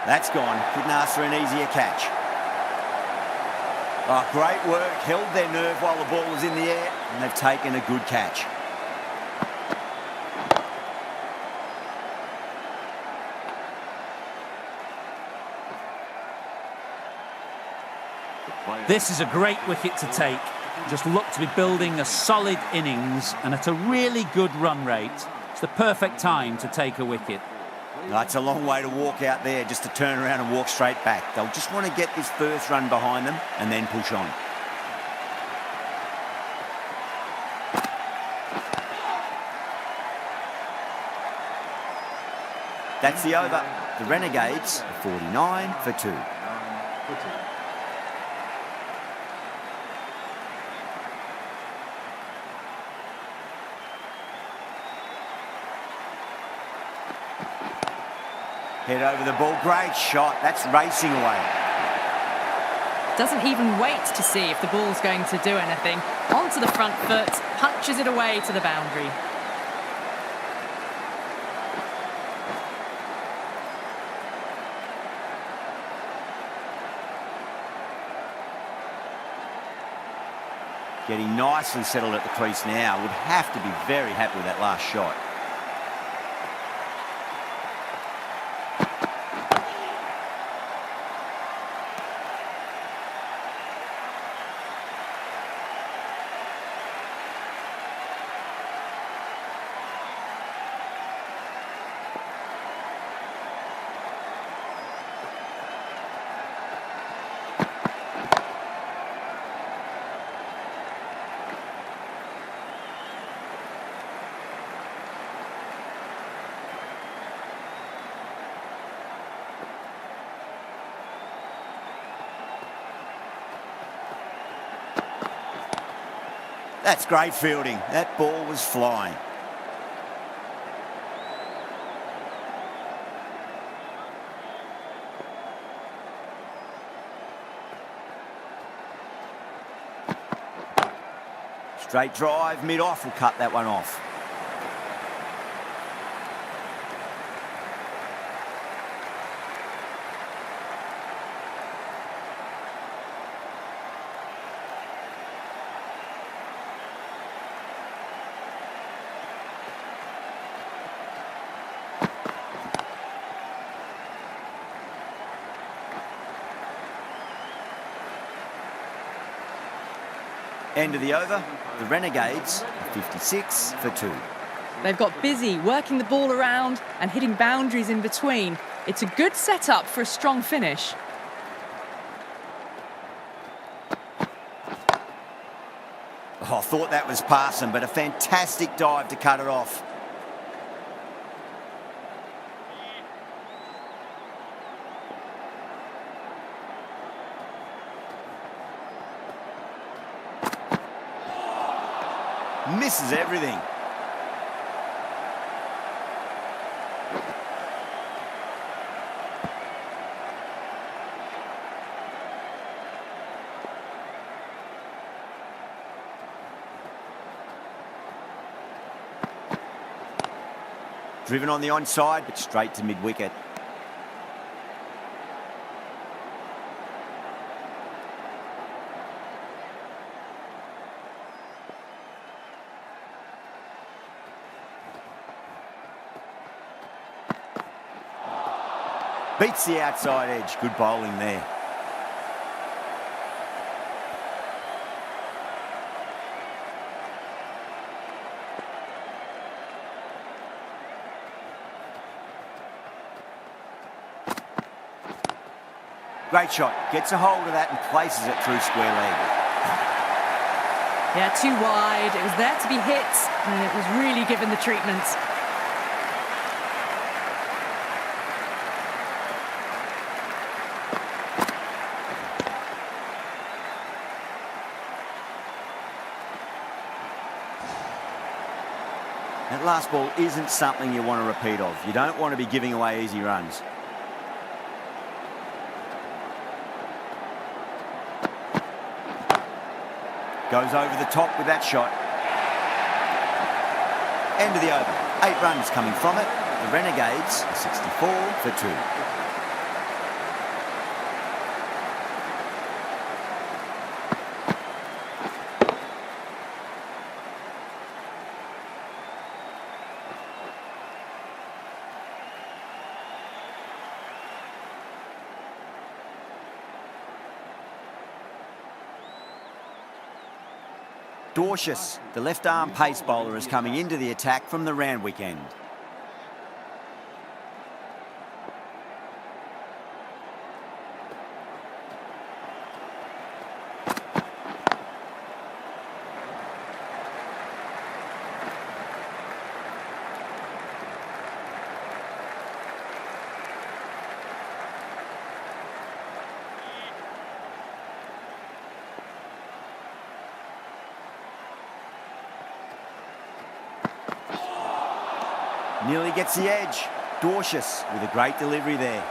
A: That's gone. Couldn't ask for an easier catch. Oh, great work. Held their nerve while the ball was in the air, and they've taken a good catch.
C: This is a great wicket to take. Just look to be building a solid innings and at a really good run rate. It's the perfect time to take a wicket.
A: That's a long way to walk out there just to turn around and walk straight back. They'll just want to get this first run behind them and then push on. That's the over. The Renegades are 49 for 2. Head over the ball. Great shot. That's racing away.
B: Doesn't even wait to see if the ball's going to do anything. Onto the front foot, punches it away to the boundary.
A: Getting nicely settled at the crease now. Would have to be very happy with that last shot. That's great fielding. That ball was flying. Straight drive, mid-off will cut that one off. End of the over, the Renegades are 56 for 2.
B: They've got busy working the ball around and hitting boundaries in between. It's a good setup for a strong finish.
A: Oh, I thought that was passing, but a fantastic dive to cut it off. Misses everything. Driven on the onside, but straight to mid-wicket. Beats the outside edge. Good bowling there. Great shot. Gets a hold of that and places it through square leg.
B: Yeah, too wide. It was there to be hit, and it was really given the treatment.
A: That last ball isn't something you want to repeat of. You don't want to be giving away easy runs. Goes over the top with that shot. End of the over. 8 runs coming from it. The Renegades are 64 for 2. Dorcius, the left-arm pace bowler, is coming into the attack from the Randwick end. Nearly gets the edge. Dorcius with a great delivery there.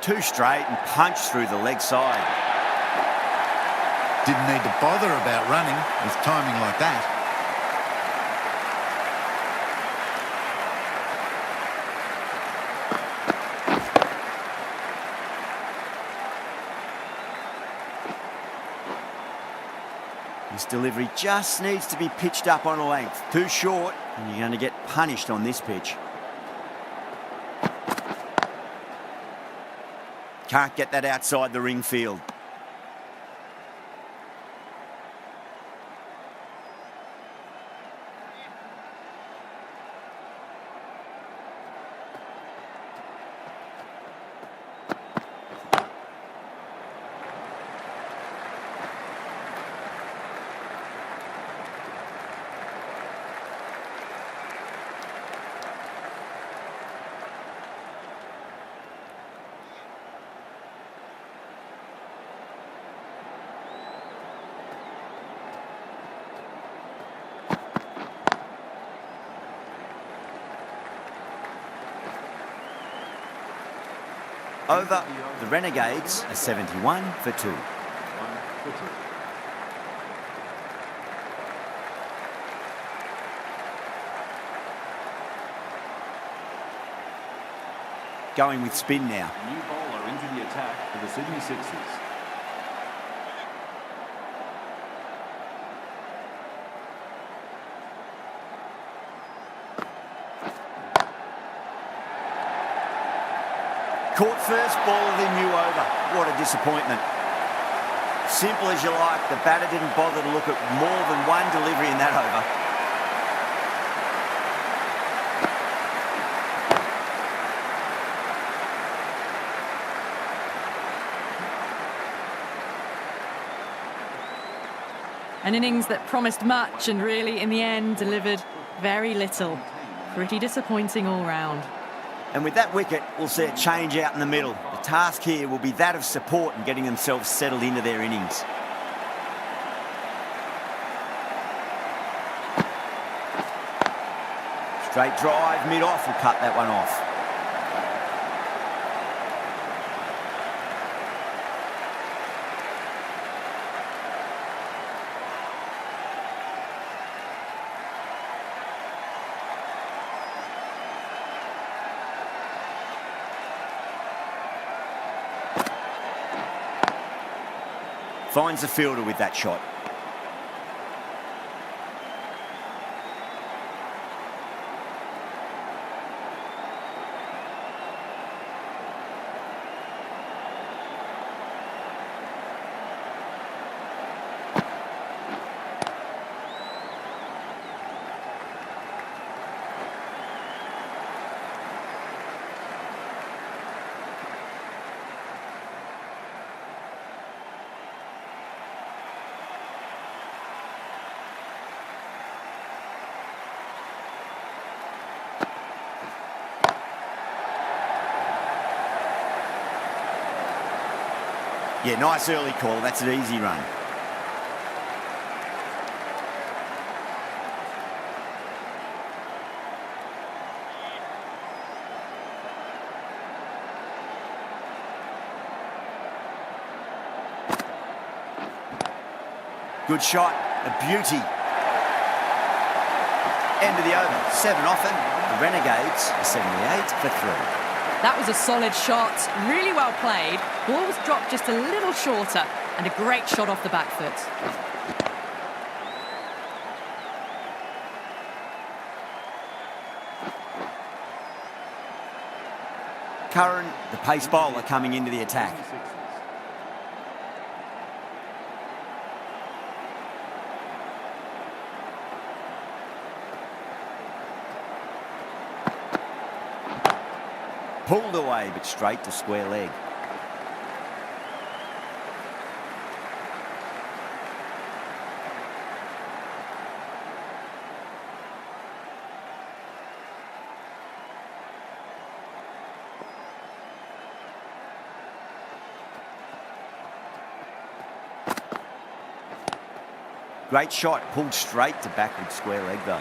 A: Two straight and punch through the leg side.
F: Didn't need to bother about running with timing like that.
A: This delivery just needs to be pitched up on a length. Too short, and you're going to get punished on this pitch. Can't get that outside the ring field. Over, the Renegades are 71 for 2. Going with spin now.
D: New bowler into the attack for the Sydney Sixers.
A: Caught first ball of the new over. What a disappointment. Simple as you like, the batter didn't bother to look at more than one delivery in that over.
B: An innings that promised much and really, in the end, delivered very little. Pretty disappointing all round.
A: And with that wicket, we'll see a change out in the middle. The task here will be that of support and getting themselves settled into their innings. Straight drive, mid-off, will cut that one off. Finds the fielder with that shot. Yeah, nice early call. That's an easy run. Good shot, a beauty. End of the over, 7 off it. The Renegades are 78 for 3.
B: That was a solid shot, really well played. Ball was dropped just a little shorter, and a great shot off the back foot.
A: Curran, the pace bowler, coming into the attack. Pulled away, but straight to square leg. Great shot, pulled straight to backward square leg though.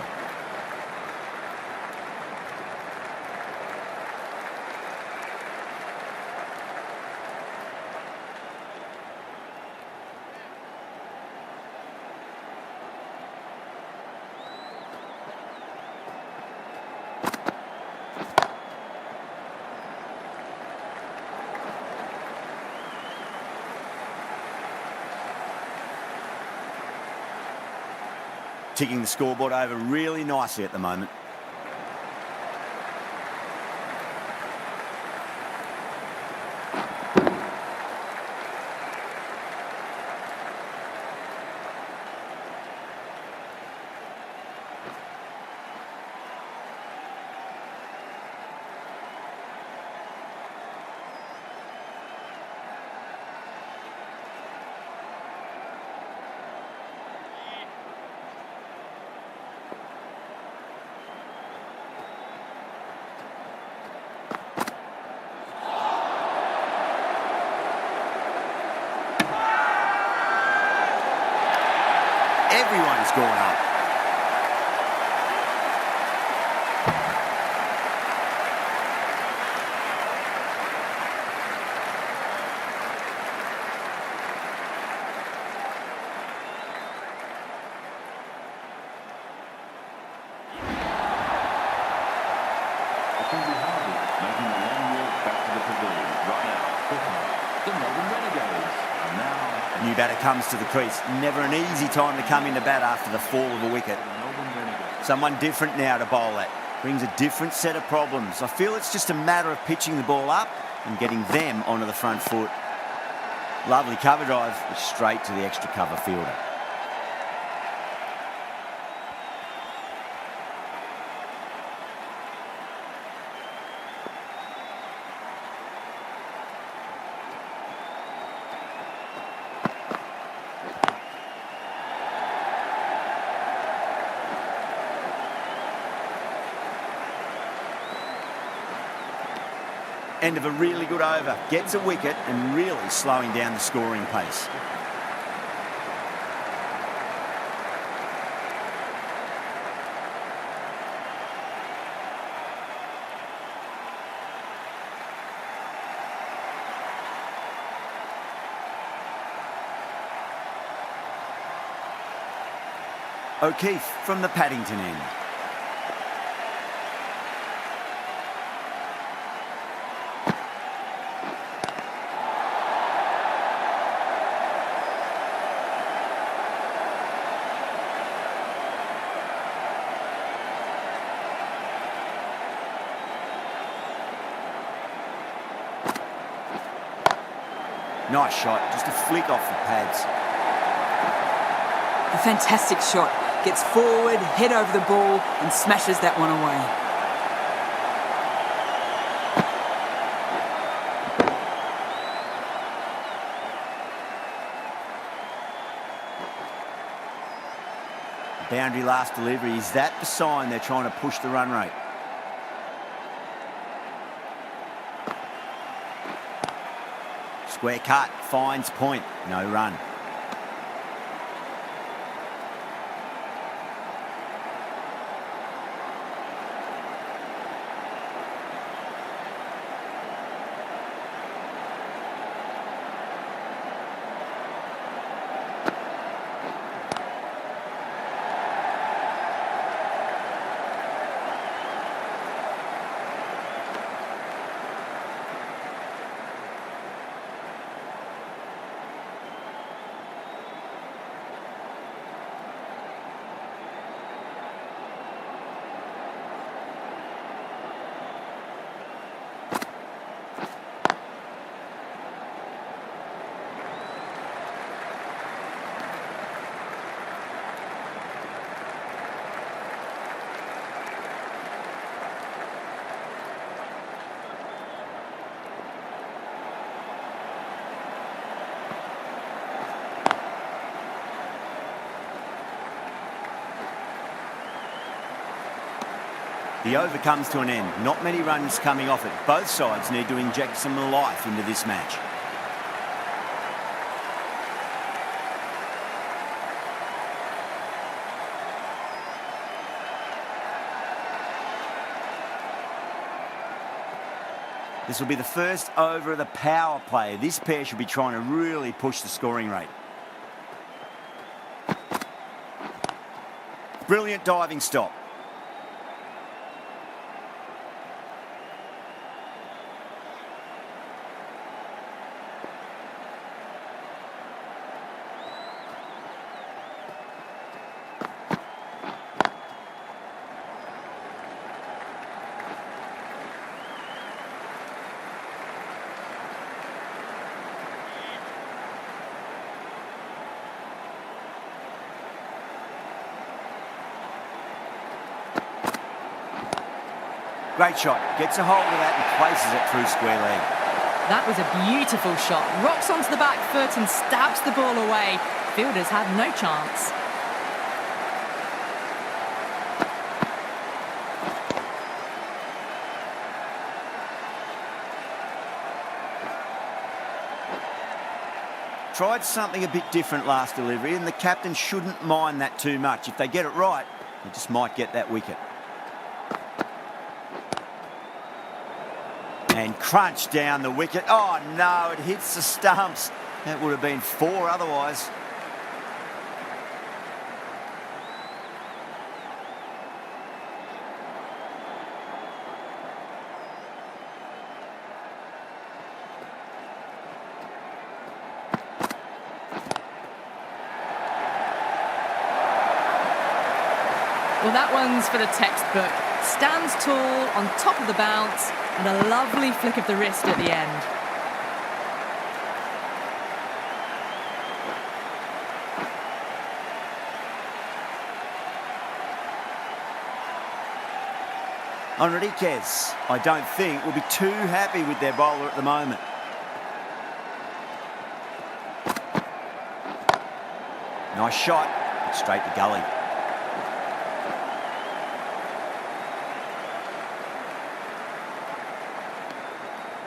A: Ticking the scoreboard over really nicely at the moment. Everyone's gone up.
D: Making a long walk back to the pavilion. Right out. The Melbourne Renegades are now.
A: New batter comes to the crease. Never an easy time to come into bat after the fall of a wicket. Someone different now to bowl at. Brings a different set of problems. I feel it's just a matter of pitching the ball up and getting them onto the front foot. Lovely cover drive, but straight to the extra cover fielder. End of a really good over. Gets a wicket and really slowing down the scoring pace. O'Keefe from the Paddington end. Nice shot, just a flick off the pads.
E: A fantastic shot. Gets forward, head over the ball and smashes that one away.
A: Boundary last delivery. Is that the sign they're trying to push the run rate? Square cut, finds point, no run. The over comes to an end. Not many runs coming off it. Both sides need to inject some life into this match. This will be the first over of the power play. This pair should be trying to really push the scoring rate. Brilliant diving stop. Great shot. Gets a hold of that and places it through square leg.
B: That was a beautiful shot. Rocks onto the back foot and stabs the ball away. Fielders had no chance.
A: Tried something a bit different last delivery, and the captain shouldn't mind that too much. If they get it right, they just might get that wicket. And crunch down the wicket. Oh no, it hits the stumps. That would have been 4 otherwise.
B: Well, that one's for the textbook. Stands tall, on top of the bounce, and a lovely flick of the wrist at the end.
A: Enriquez, I don't think, will be too happy with their bowler at the moment. Nice shot, straight to gully.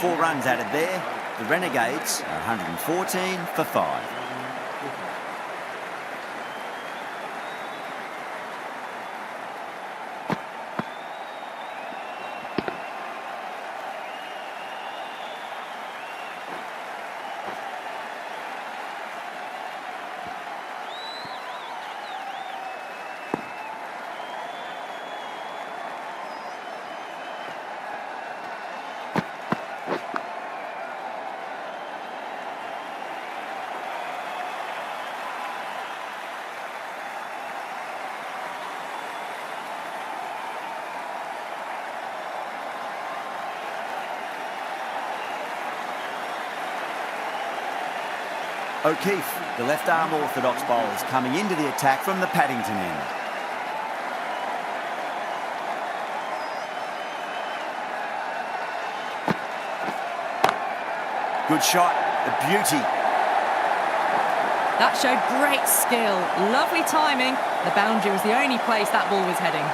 A: 4 runs added there. The Renegades are 114 for 5. O'Keefe, the left-arm orthodox bowler, is coming into the attack from the Paddington end. Good shot, a beauty.
B: That showed great skill, lovely timing. The boundary was the only place that ball was heading.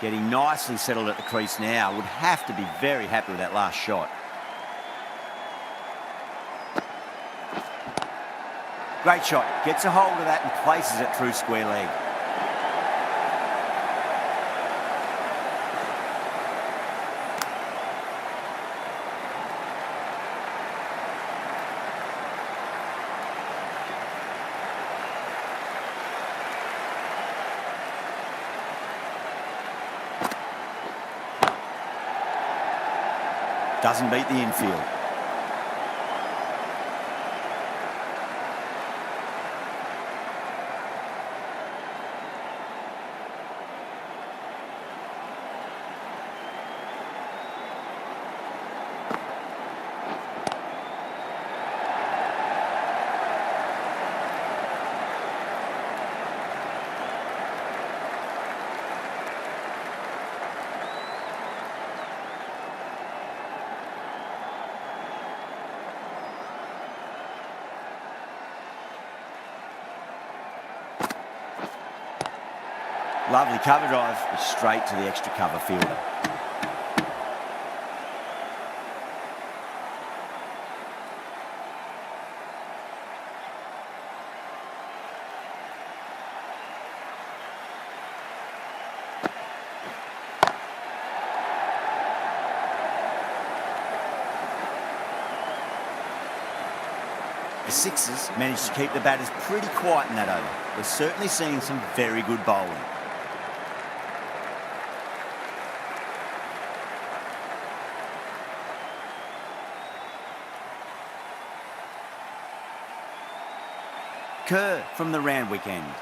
A: Getting nicely settled at the crease now. Would have to be very happy with that last shot. Great shot. Gets a hold of that and places it through square leg. Doesn't beat the infield. Lovely cover drive, straight to the extra cover fielder. The Sixers managed to keep the batters pretty quiet in that over. We're certainly seeing some very good bowling. Kerr from the Randwick end.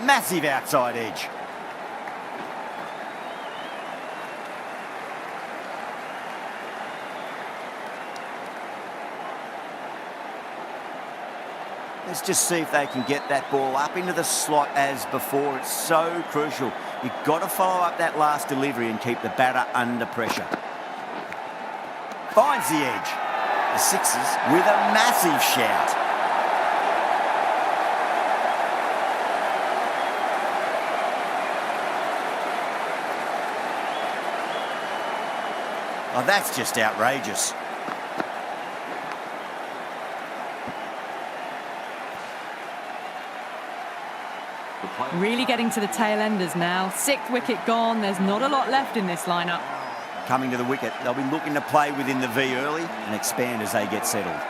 A: Massive outside edge. Let's just see if they can get that ball up into the slot as before. It's so crucial. You've got to follow up that last delivery and keep the batter under pressure. Finds the edge. The Sixers with a massive shout. Oh, that's just outrageous.
D: The player
B: Really getting to the tail enders now. 6th wicket gone. There's not a lot left in this lineup.
A: Coming to the wicket, they'll be looking to play within the V early and expand as they get settled.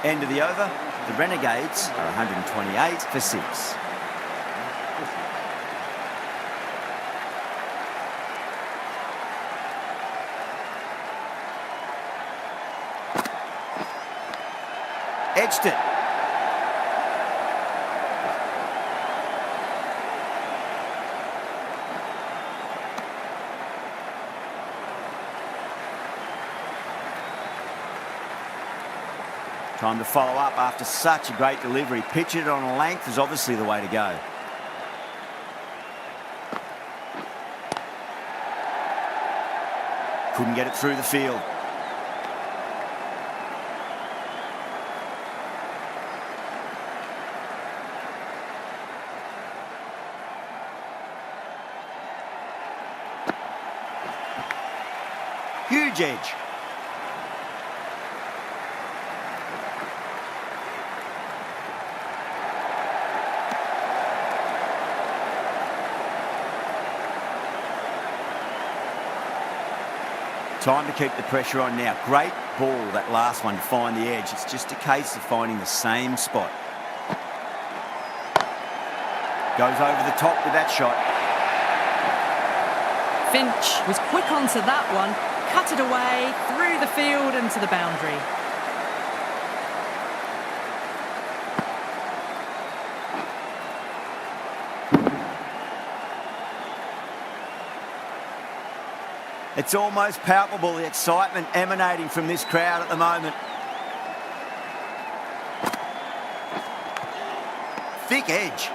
A: End of the over, the Renegades are 128 for 6. Edged it. Time to follow up after such a great delivery. Pitch it on a length is obviously the way to go. Couldn't get it through the field. Huge edge. Time to keep the pressure on now. Great ball, that last one, to find the edge. It's just a case of finding the same spot. Goes over the top with that shot.
B: Finch was quick onto that one, cut it away, through the field and to the boundary.
A: It's almost palpable, the excitement emanating from this crowd at the moment. Thick edge.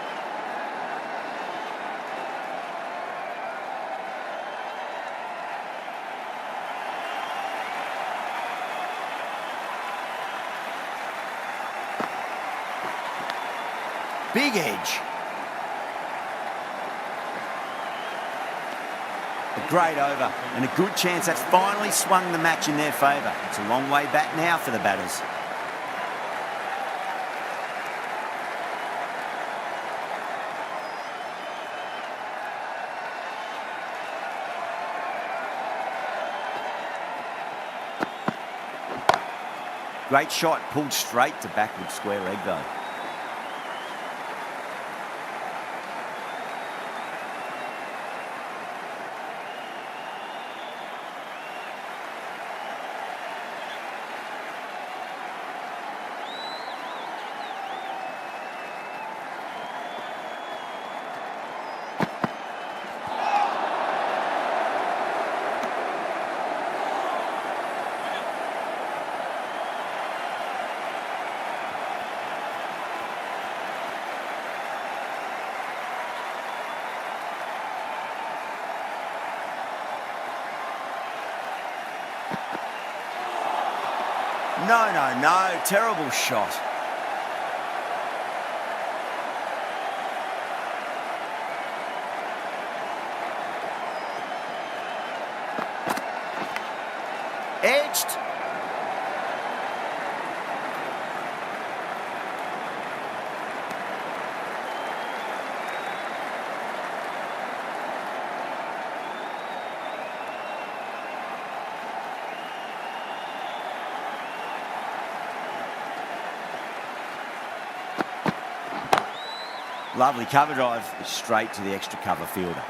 A: Big edge. A great over and a good chance that's finally swung the match in their favour. It's a long way back now for the batters. Great shot, pulled straight to backward square leg though. No, terrible shot. Edged. Lovely cover drive, straight to the extra cover fielder.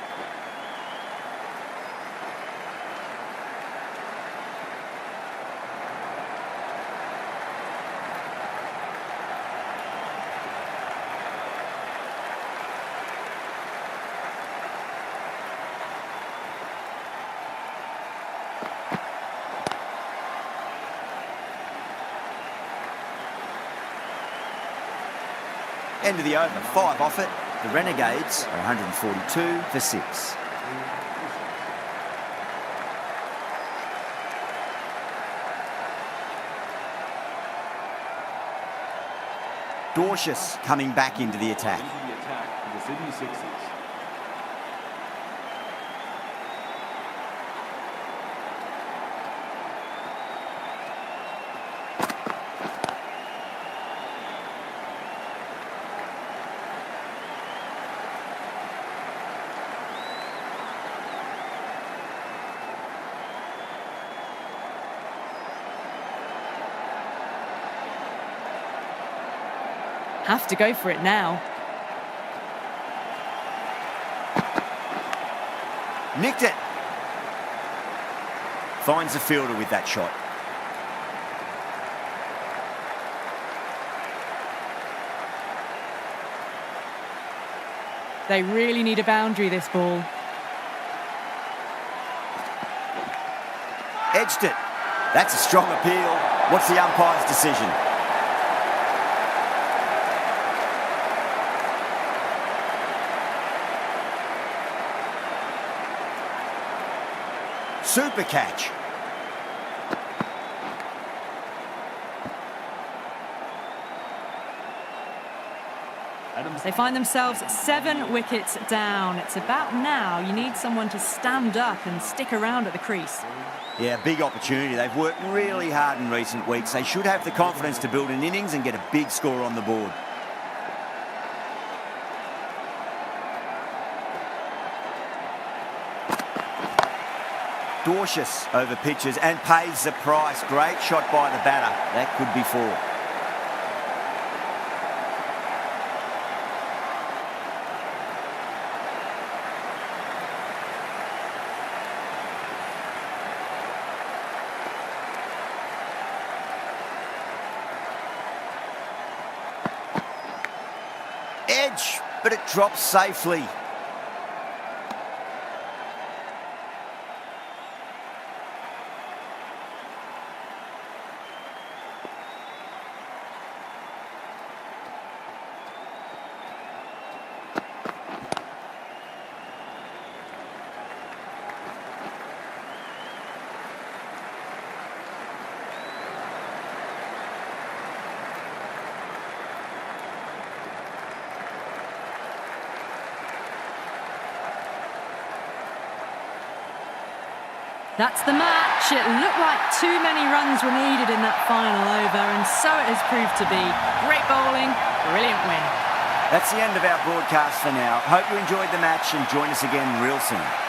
A: End of the over, 5 off it. The Renegades are 142 for 6. Dorcius coming back into the attack.
D: Into the attack for the Sydney Sixers.
B: Have to go for it now.
A: Nicked it. Finds the fielder with that shot.
B: They really need a boundary, this ball.
A: Edged it. That's a strong appeal. What's the umpire's decision? Super catch.
B: They find themselves 7 wickets down. It's about now you need someone to stand up and stick around at the crease.
A: Yeah, big opportunity. They've worked really hard in recent weeks. They should have the confidence to build an innings and get a big score on the board. Dorcius over pitches and pays the price. Great shot by the batter. That could be 4. Edge, but it drops safely.
B: That's the match. It looked like too many runs were needed in that final over, and so it has proved to be. Great bowling, brilliant win.
A: That's the end of our broadcast for now. Hope you enjoyed the match and join us again real soon.